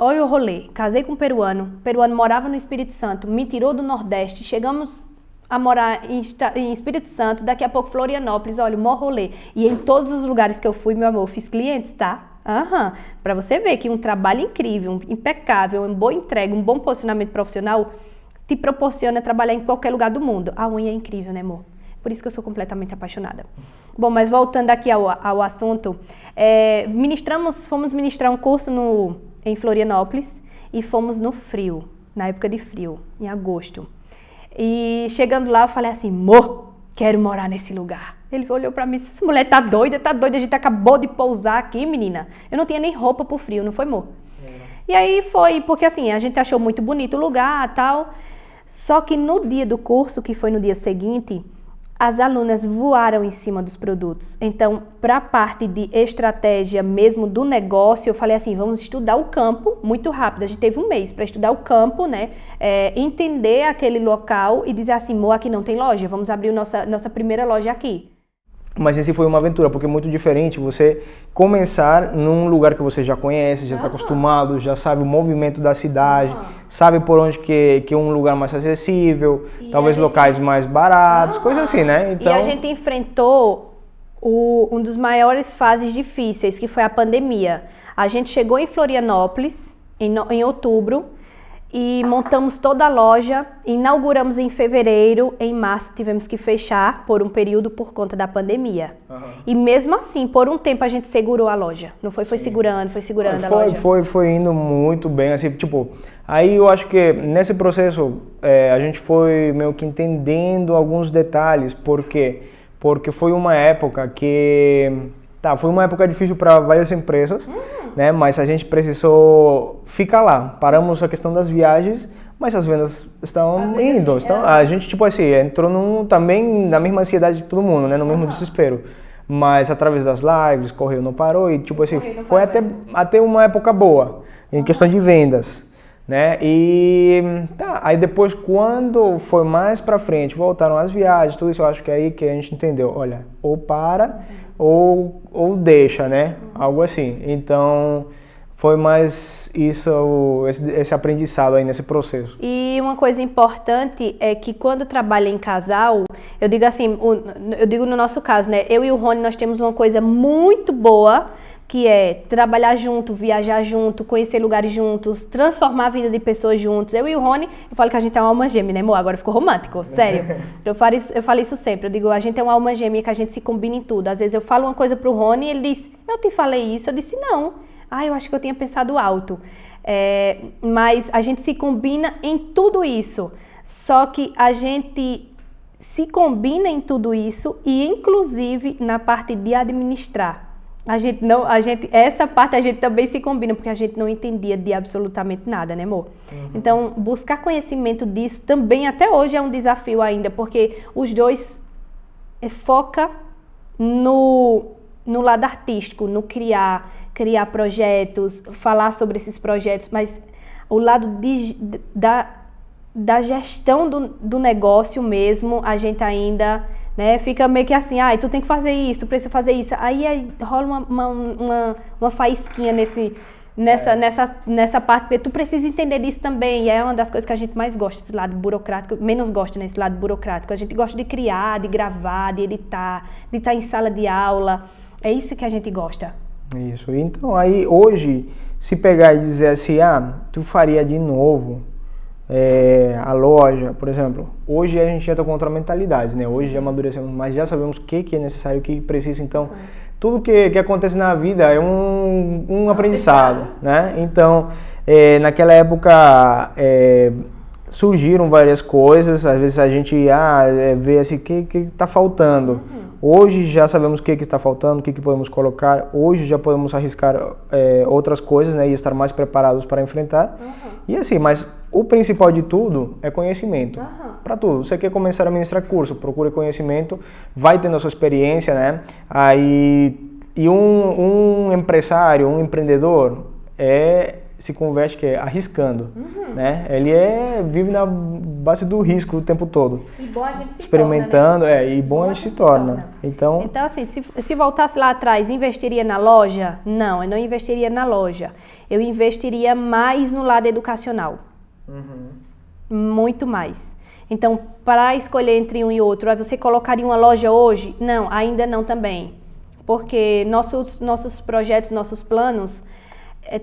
Olha o rolê, casei com um peruano morava no Espírito Santo, me tirou do Nordeste, chegamos a morar em Espírito Santo, daqui a pouco Florianópolis, olha, o maior rolê. E em todos os lugares que eu fui, meu amor, fiz clientes, tá? Para você ver que um trabalho incrível, impecável, uma boa entrega, um bom posicionamento profissional te proporciona trabalhar em qualquer lugar do mundo. A unha é incrível, né, amor? Por isso que eu sou completamente apaixonada. Bom, mas voltando aqui ao assunto, fomos ministrar um curso em Florianópolis e fomos no frio, na época de frio, em agosto. E chegando lá, eu falei assim, quero morar nesse lugar. Ele olhou pra mim e disse, essa mulher tá doida, a gente acabou de pousar aqui, menina. Eu não tinha nem roupa pro frio, não foi, amor? E aí foi, porque assim, a gente achou muito bonito o lugar e tal, só que no dia do curso, que foi no dia seguinte, as alunas voaram em cima dos produtos. Então, para a parte de estratégia mesmo do negócio, eu falei assim, vamos estudar o campo muito rápido. A gente teve um mês para estudar o campo, né? Entender aquele local e dizer assim, aqui não tem loja, vamos abrir nossa primeira loja aqui. Mas esse foi uma aventura, porque é muito diferente você começar num lugar que você já conhece, já está acostumado, já sabe o movimento da cidade, sabe por onde que é um lugar mais acessível, talvez locais mais baratos, coisas assim, né? Então... E a gente enfrentou um dos maiores fases difíceis, que foi a pandemia. A gente chegou em Florianópolis em outubro, e montamos toda a loja, inauguramos em fevereiro, em março tivemos que fechar por um período por conta da pandemia. E mesmo assim, por um tempo a gente segurou a loja, não foi? Foi segurando a loja. Foi indo muito bem, assim, tipo, aí eu acho que nesse processo a gente foi meio que entendendo alguns detalhes, porque foi uma época que... foi uma época difícil para várias empresas, né? Mas a gente precisou ficar lá. Paramos a questão das viagens, mas as vendas estão indo. A gente, tipo assim, entrou também na mesma ansiedade de todo mundo, né? No mesmo desespero. Mas através das lives, correio não parou e, tipo assim, foi até uma época boa em questão de vendas, né? E aí depois, quando foi mais pra frente, voltaram as viagens, tudo isso, eu acho que é aí que a gente entendeu, olha, ou para ou deixa, né? Algo assim. Então, foi mais esse aprendizado aí nesse processo. E uma coisa importante é que quando trabalha em casal, eu digo assim, eu digo no nosso caso, né? Eu e o Rony, nós temos uma coisa muito boa, que é trabalhar junto, viajar junto, conhecer lugares juntos, transformar a vida de pessoas juntos. Eu e o Rony, eu falo que a gente é uma alma gêmea, né, amor? Agora ficou romântico, sério. Eu falo isso sempre, eu digo, a gente é uma alma gêmea que a gente se combina em tudo. Às vezes eu falo uma coisa pro Rony e ele diz, eu te falei isso, eu disse não. Eu acho que eu tinha pensado alto. Mas a gente se combina em tudo isso. Só que a gente se combina em tudo isso e inclusive na parte de administrar. Essa parte a gente também se combina, porque a gente não entendia de absolutamente nada, né, amor? Então, buscar conhecimento disso também até hoje é um desafio ainda, porque os dois focam no lado artístico, no criar projetos, falar sobre esses projetos, mas o lado da gestão do negócio mesmo, a gente ainda... né, fica meio que assim, tu tem que fazer isso, tu precisa fazer isso. Aí rola uma faísquinha nessa parte, porque tu precisa entender disso também. E é uma das coisas que a gente mais gosta, esse lado burocrático, menos gosta nesse lado burocrático. A gente gosta de criar, de gravar, de editar, de estar em sala de aula. É isso que a gente gosta. Isso. Então aí hoje, se pegar e dizer assim, tu faria de novo a loja, por exemplo. Hoje a gente já está com outra mentalidade, né? Hoje já amadurecemos, mas já sabemos o que é necessário, o que precisa. Então, tudo que acontece na vida é um aprendizado, né? Então, naquela época surgiram várias coisas. Às vezes a gente vê assim, o que está faltando. Hoje já sabemos o que está faltando, o que podemos colocar. Hoje já podemos arriscar outras coisas, né, e estar mais preparados para enfrentar. E assim, mas o principal de tudo é conhecimento. Para tudo. Você quer começar a ministrar curso, procure conhecimento, vai tendo a sua experiência, né? E um empresário, um empreendedor se converte arriscando, né? Ele vive na base do risco o tempo todo. E bom a gente se experimentando, torna, né? E bom a gente se torna. Então assim, se voltasse lá atrás, investiria na loja? Não, eu não investiria na loja. Eu investiria mais no lado educacional. Muito mais. Então, para escolher entre um e outro, você colocaria uma loja hoje? Não, ainda não também. Porque nossos projetos, nossos planos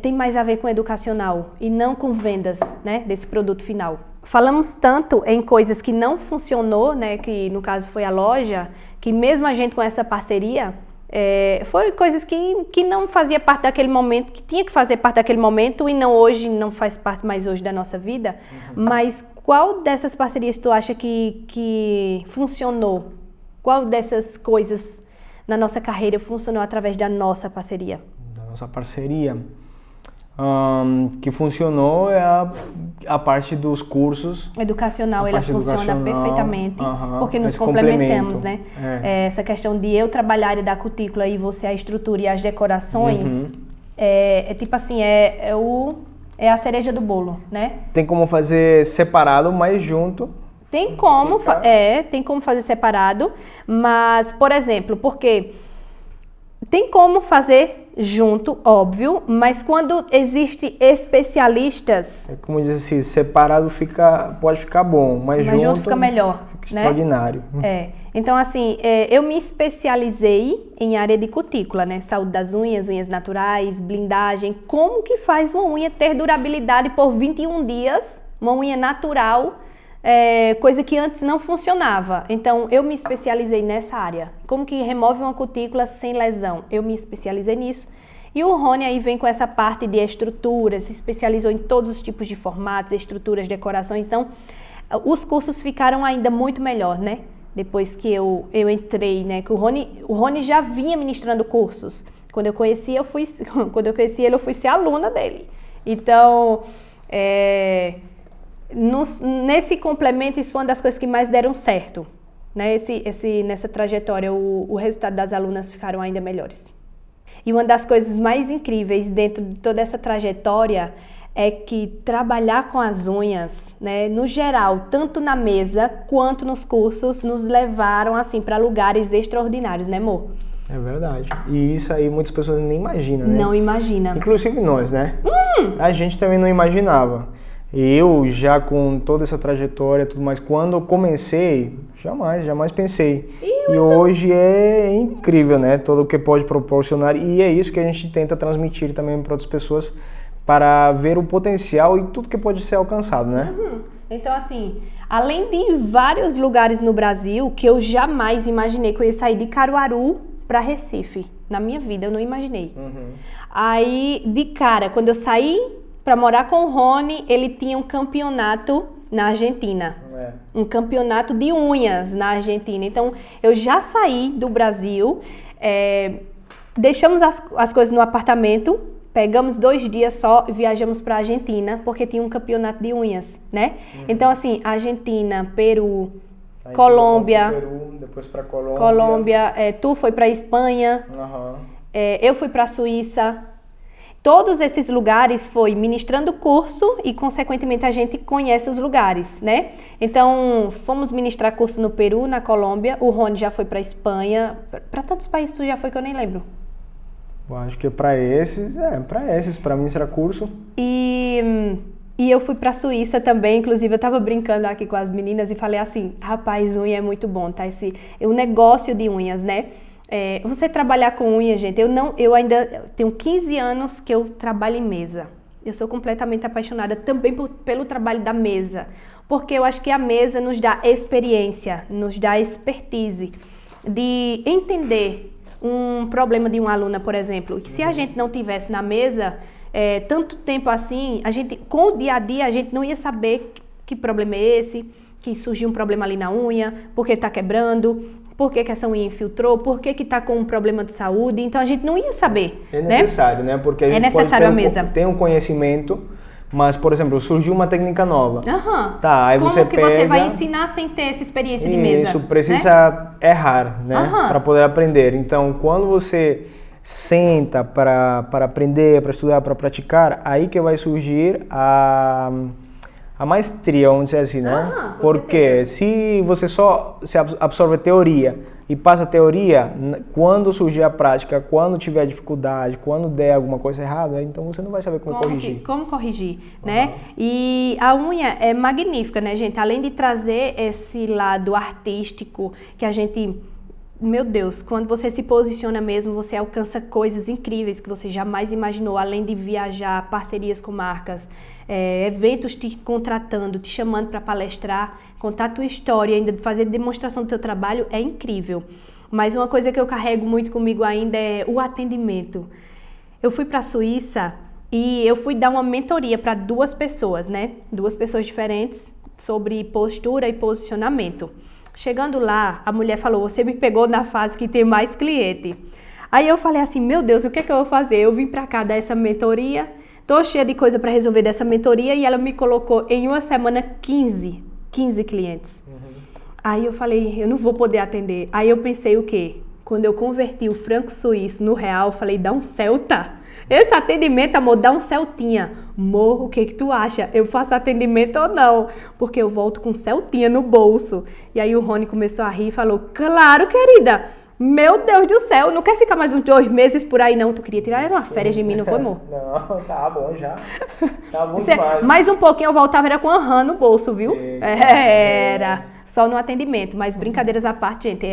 tem mais a ver com educacional e não com vendas, né, desse produto final. Falamos tanto em coisas que não funcionou, né, que no caso foi a loja, que mesmo a gente com essa parceria, foram coisas que não fazia parte daquele momento, que tinha que fazer parte daquele momento e não faz parte mais hoje da nossa vida. Mas qual dessas parcerias tu acha que funcionou? Qual dessas coisas na nossa carreira funcionou através da nossa parceria? Da nossa parceria? Que funcionou a parte dos cursos. Educacional, ela funciona perfeitamente, porque nos complementamos, né? Essa questão de eu trabalhar a área da cutícula e você a estrutura e as decorações, tipo assim, é a cereja do bolo, né? Tem como fazer separado, mas junto. Tem como fazer separado, mas, por exemplo, porque tem como fazer junto, óbvio, mas quando existe especialistas... como diz assim, separado pode ficar bom, mas junto fica melhor, fica extraordinário. Então assim, eu me especializei em área de cutícula, né? Saúde das unhas, unhas naturais, blindagem, como que faz uma unha ter durabilidade por 21 dias, uma unha natural, coisa que antes não funcionava. Então, eu me especializei nessa área. Como que remove uma cutícula sem lesão? Eu me especializei nisso. E o Rony aí vem com essa parte de estruturas, se especializou em todos os tipos de formatos, estruturas, decorações. Então, os cursos ficaram ainda muito melhor, né? Depois que eu entrei, né? Que o Rony já vinha ministrando cursos. Quando eu conheci ele, eu fui ser aluna dele. Então, nesse complemento, isso foi uma das coisas que mais deram certo, né? Nessa trajetória, o resultado das alunas ficaram ainda melhores. E uma das coisas mais incríveis dentro de toda essa trajetória é que trabalhar com as unhas, né, no geral, tanto na mesa quanto nos cursos, nos levaram assim para lugares extraordinários, né, amor? É verdade. E isso aí muitas pessoas nem imaginam, né? Não imagina. Inclusive nós, né? A gente também não imaginava. Eu já com toda essa trajetória e tudo mais, quando eu comecei, jamais pensei. E hoje é incrível, né? Tudo o que pode proporcionar, e é isso que a gente tenta transmitir também para outras pessoas, para ver o potencial e tudo que pode ser alcançado, né? Então, assim, além de vários lugares no Brasil que eu jamais imaginei que eu ia sair de Caruaru para Recife. Na minha vida, eu não imaginei. Aí, de cara, quando eu saí para morar com o Rony, ele tinha um campeonato na Argentina. Um campeonato de unhas na Argentina. Então, eu já saí do Brasil, deixamos as coisas no apartamento, pegamos 2 dias só e viajamos para a Argentina, porque tinha um campeonato de unhas, né? Então, assim, Argentina, Peru, aí Colômbia. Peru, depois para Colômbia. Colômbia, tu foi para Espanha, eu fui para a Suíça. Todos esses lugares foi ministrando curso e, consequentemente, a gente conhece os lugares, né? Então, fomos ministrar curso no Peru, na Colômbia. O Rony já foi para a Espanha. Para tantos países tu já foi que eu nem lembro. Eu acho que para ministrar curso. E eu fui para a Suíça também. Inclusive, eu estava brincando aqui com as meninas e falei assim, rapaz, unha é muito bom, tá? O negócio de unhas, né? Você trabalhar com unha, gente, eu ainda tenho 15 anos que eu trabalho em mesa. Eu sou completamente apaixonada também pelo trabalho da mesa, porque eu acho que a mesa nos dá experiência, nos dá expertise de entender um problema de uma aluna, por exemplo, que se a gente não tivesse na mesa tanto tempo assim, com o dia a dia, a gente não ia saber que problema é esse, que surgiu um problema ali na unha, por que está quebrando, por que essa unha infiltrou, por que está com um problema de saúde, então a gente não ia saber. É necessário, né? Porque a gente necessário pode a mesa. Tem um conhecimento, mas, por exemplo, surgiu uma técnica nova. Tá, aí como você que pega... você vai ensinar sem ter essa experiência de mesa? Isso, precisa errar, né? Para poder aprender. Então, quando você senta para aprender, para estudar, para praticar, aí que vai surgir a maestria, vamos dizer assim, né? Porque se você só absorve a teoria e passa a teoria, quando surgir a prática, quando tiver dificuldade, quando der alguma coisa errada, então você não vai saber como corrigir. Como corrigir, né? E a unha é magnífica, né, gente? Além de trazer esse lado artístico que a gente... Meu Deus, quando você se posiciona mesmo, você alcança coisas incríveis que você jamais imaginou, além de viajar, parcerias com marcas, eventos te contratando, te chamando para palestrar, contar a tua história, ainda fazer demonstração do teu trabalho, é incrível. Mas uma coisa que eu carrego muito comigo ainda é o atendimento. Eu fui para a Suíça e eu fui dar uma mentoria para 2 pessoas, né? 2 pessoas diferentes sobre postura e posicionamento. Chegando lá, a mulher falou, você me pegou na fase que tem mais cliente. Aí eu falei assim, meu Deus, o que é que eu vou fazer? Eu vim pra cá dar essa mentoria, tô cheia de coisa pra resolver dessa mentoria e ela me colocou em uma semana 15 clientes. Aí eu falei, eu não vou poder atender. Aí eu pensei o quê? Quando eu converti o franco suíço no real, eu falei, dá um celta. Esse atendimento, amor, dá um celtinha. Amor, o que tu acha? Eu faço atendimento ou não? Porque eu volto com celtinha no bolso. E aí o Rony começou a rir e falou, claro, querida. Meu Deus do céu, não quer ficar mais uns 2 meses por aí, não? Tu queria tirar uma férias de mim, não foi, amor? Não, tá bom já. Tá bom demais. Mais um pouquinho eu voltava, era com a RAM no bolso, viu? Era. Só no atendimento, mas brincadeiras à parte, gente,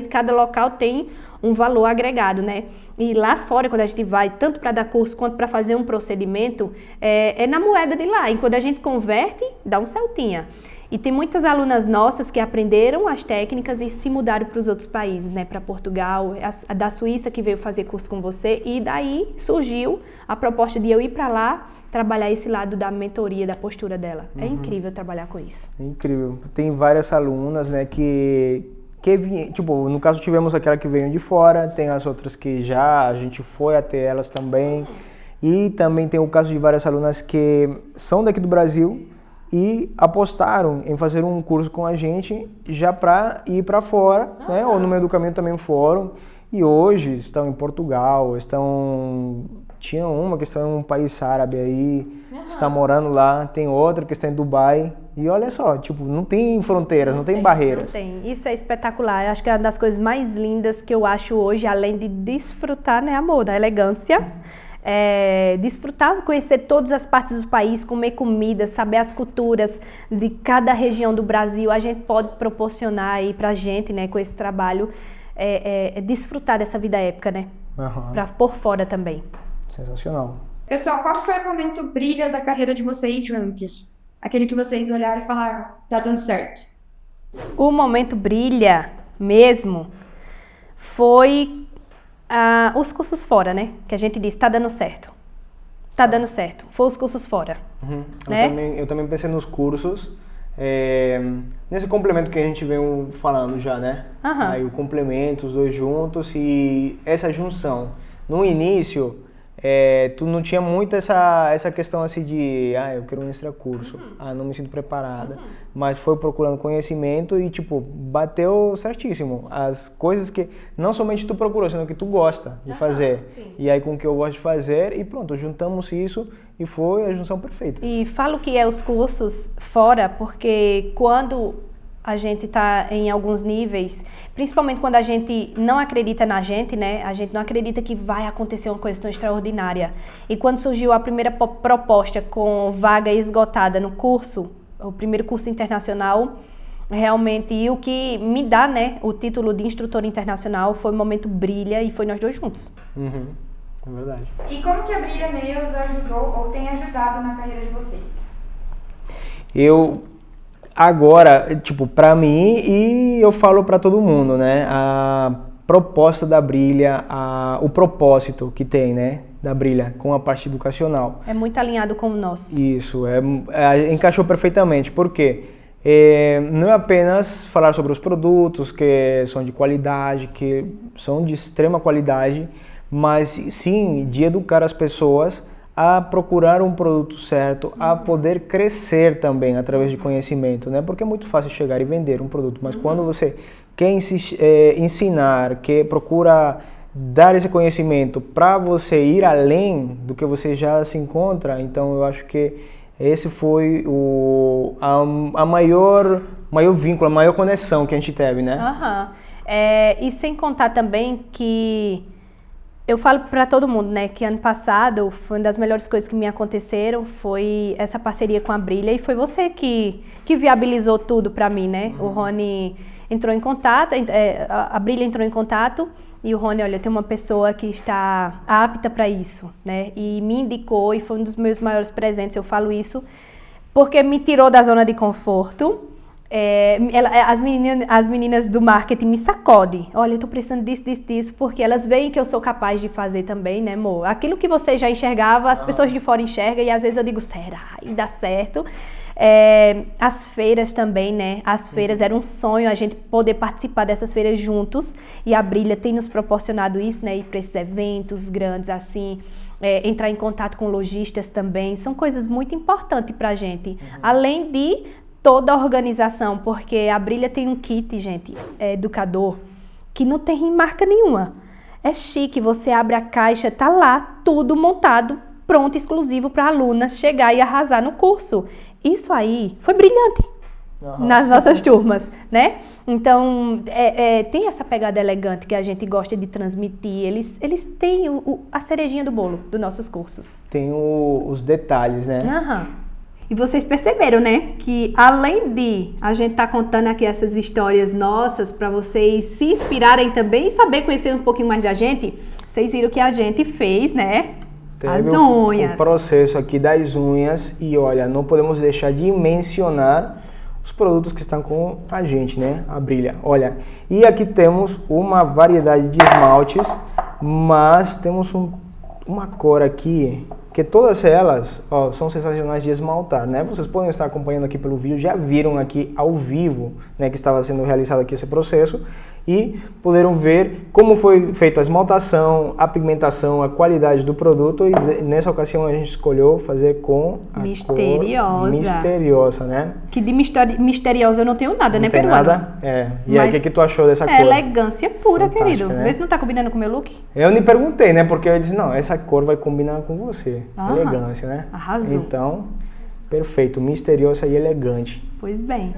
cada local tem um valor agregado, né? E lá fora, quando a gente vai, tanto para dar curso quanto para fazer um procedimento, é na moeda de lá. E quando a gente converte, dá um saltinha. E tem muitas alunas nossas que aprenderam as técnicas e se mudaram para os outros países, né? Para Portugal, a da Suíça que veio fazer curso com você. E daí surgiu a proposta de eu ir para lá, trabalhar esse lado da mentoria, da postura dela. É incrível trabalhar com isso. É incrível. Tem várias alunas, né, que tipo, no caso tivemos aquela que veio de fora, tem as outras que a gente foi até elas também. E também tem o caso de várias alunas que são daqui do Brasil e apostaram em fazer um curso com a gente já para ir para fora, né? Ou no meio do caminho também foram. E hoje estão em Portugal, tinha uma que está em um país árabe aí, está morando lá, tem outra que está em Dubai. E olha só, tipo, não tem fronteiras, não tem barreiras. Não tem. Isso é espetacular. Eu acho que é uma das coisas mais lindas que eu acho hoje, além de desfrutar, né, amor, da elegância. Desfrutar, conhecer todas as partes do país, comer comida, saber as culturas de cada região do Brasil, a gente pode proporcionar aí pra gente, né, com esse trabalho, desfrutar dessa vida épica, né, pra por fora também. Sensacional. Pessoal, qual foi o momento brilha da carreira de vocês juntos? Aquele que vocês olharam e falaram, tá dando certo. O momento brilha mesmo foi os cursos fora, né? Que a gente disse, tá dando certo. Tá dando certo. Foi os cursos fora. Né? Eu também pensei nos cursos, nesse complemento que a gente vem falando já, né? Aí o complemento, os dois juntos e essa junção. No início, tu não tinha muito essa questão assim de, eu quero um extra curso, não me sinto preparada, mas foi procurando conhecimento e tipo, bateu certíssimo, as coisas que não somente tu procurou, senão que tu gosta de fazer, e aí com o que eu gosto de fazer e pronto, juntamos isso e foi a junção perfeita. E falo que os cursos fora, porque quando a gente está em alguns níveis, principalmente quando a gente não acredita na gente, né? A gente não acredita que vai acontecer uma coisa tão extraordinária. E quando surgiu a primeira proposta com vaga esgotada no curso, o primeiro curso internacional, realmente, e o que me dá, né, o título de instrutora internacional foi o momento brilha e foi nós dois juntos. É verdade. E como que a Brilha Nails ajudou ou tem ajudado na carreira de vocês? Eu, agora, tipo, pra mim e eu falo pra todo mundo, né? A proposta da Brilha, o propósito que tem, né? Da Brilha com a parte educacional. É muito alinhado com o nosso. Isso, encaixou perfeitamente. Por quê? Não é apenas falar sobre os produtos que são de qualidade, que são de extrema qualidade, mas sim de educar as pessoas a procurar um produto certo, a poder crescer também através de conhecimento, né? Porque é muito fácil chegar e vender um produto, mas quando você quer ensinar, que procura dar esse conhecimento para você ir além do que você já se encontra, então eu acho que esse foi a maior vínculo, a maior conexão que a gente teve, né? E sem contar também que eu falo para todo mundo, né, que ano passado foi uma das melhores coisas que me aconteceram, foi essa parceria com a Brilha, e foi você que viabilizou tudo para mim, né? O Rony entrou em contato, a Brilha entrou em contato, e o Rony, olha, tem uma pessoa que está apta para isso, né? E me indicou, e foi um dos meus maiores presentes, eu falo isso, porque me tirou da zona de conforto. As meninas do marketing me sacodem. Olha, eu tô precisando disso, porque elas veem que eu sou capaz de fazer também, né, amor? Aquilo que você já enxergava, as pessoas de fora enxergam, e às vezes eu digo, será? E dá certo. As feiras também, né? As feiras era um sonho a gente poder participar dessas feiras juntos, e a Brilha tem nos proporcionado isso, né? Ir para esses eventos grandes assim, entrar em contato com lojistas também, são coisas muito importantes pra gente. Além de toda a organização, porque a Brilha tem um kit, gente, educador, que não tem em marca nenhuma. É chique, você abre a caixa, tá lá tudo montado, pronto, exclusivo para alunas chegar e arrasar no curso. Isso aí foi brilhante nas nossas turmas, né? Então, tem essa pegada elegante que a gente gosta de transmitir. Eles têm a cerejinha do bolo dos nossos cursos. Tem os detalhes, né? E vocês perceberam, né, que além de a gente estar contando aqui essas histórias nossas para vocês se inspirarem também e saber conhecer um pouquinho mais da gente, vocês viram que a gente fez, né, as unhas. O processo aqui das unhas, e olha, não podemos deixar de mencionar os produtos que estão com a gente, né, a Brilha. Olha, e aqui temos uma variedade de esmaltes, mas temos uma cor aqui que todas elas são sensacionais de esmaltar, né? Vocês podem estar acompanhando aqui pelo vídeo, já viram aqui ao vivo, né, que estava sendo realizado aqui esse processo, e poderam ver como foi feita a esmaltação, a pigmentação, a qualidade do produto, e nessa ocasião a gente escolheu fazer com a cor misteriosa, né? Que de misteriosa eu não tenho nada, não né, tem peruano? Nada? E aí, o que tu achou dessa cor? Elegância pura, fantástica, querido. Né? Vê se não tá combinando com o meu look. Eu me perguntei, né, porque eu disse, não, essa cor vai combinar com você. Elegância, né? Arrasou. Então, perfeito, misteriosa e elegante. Pois bem.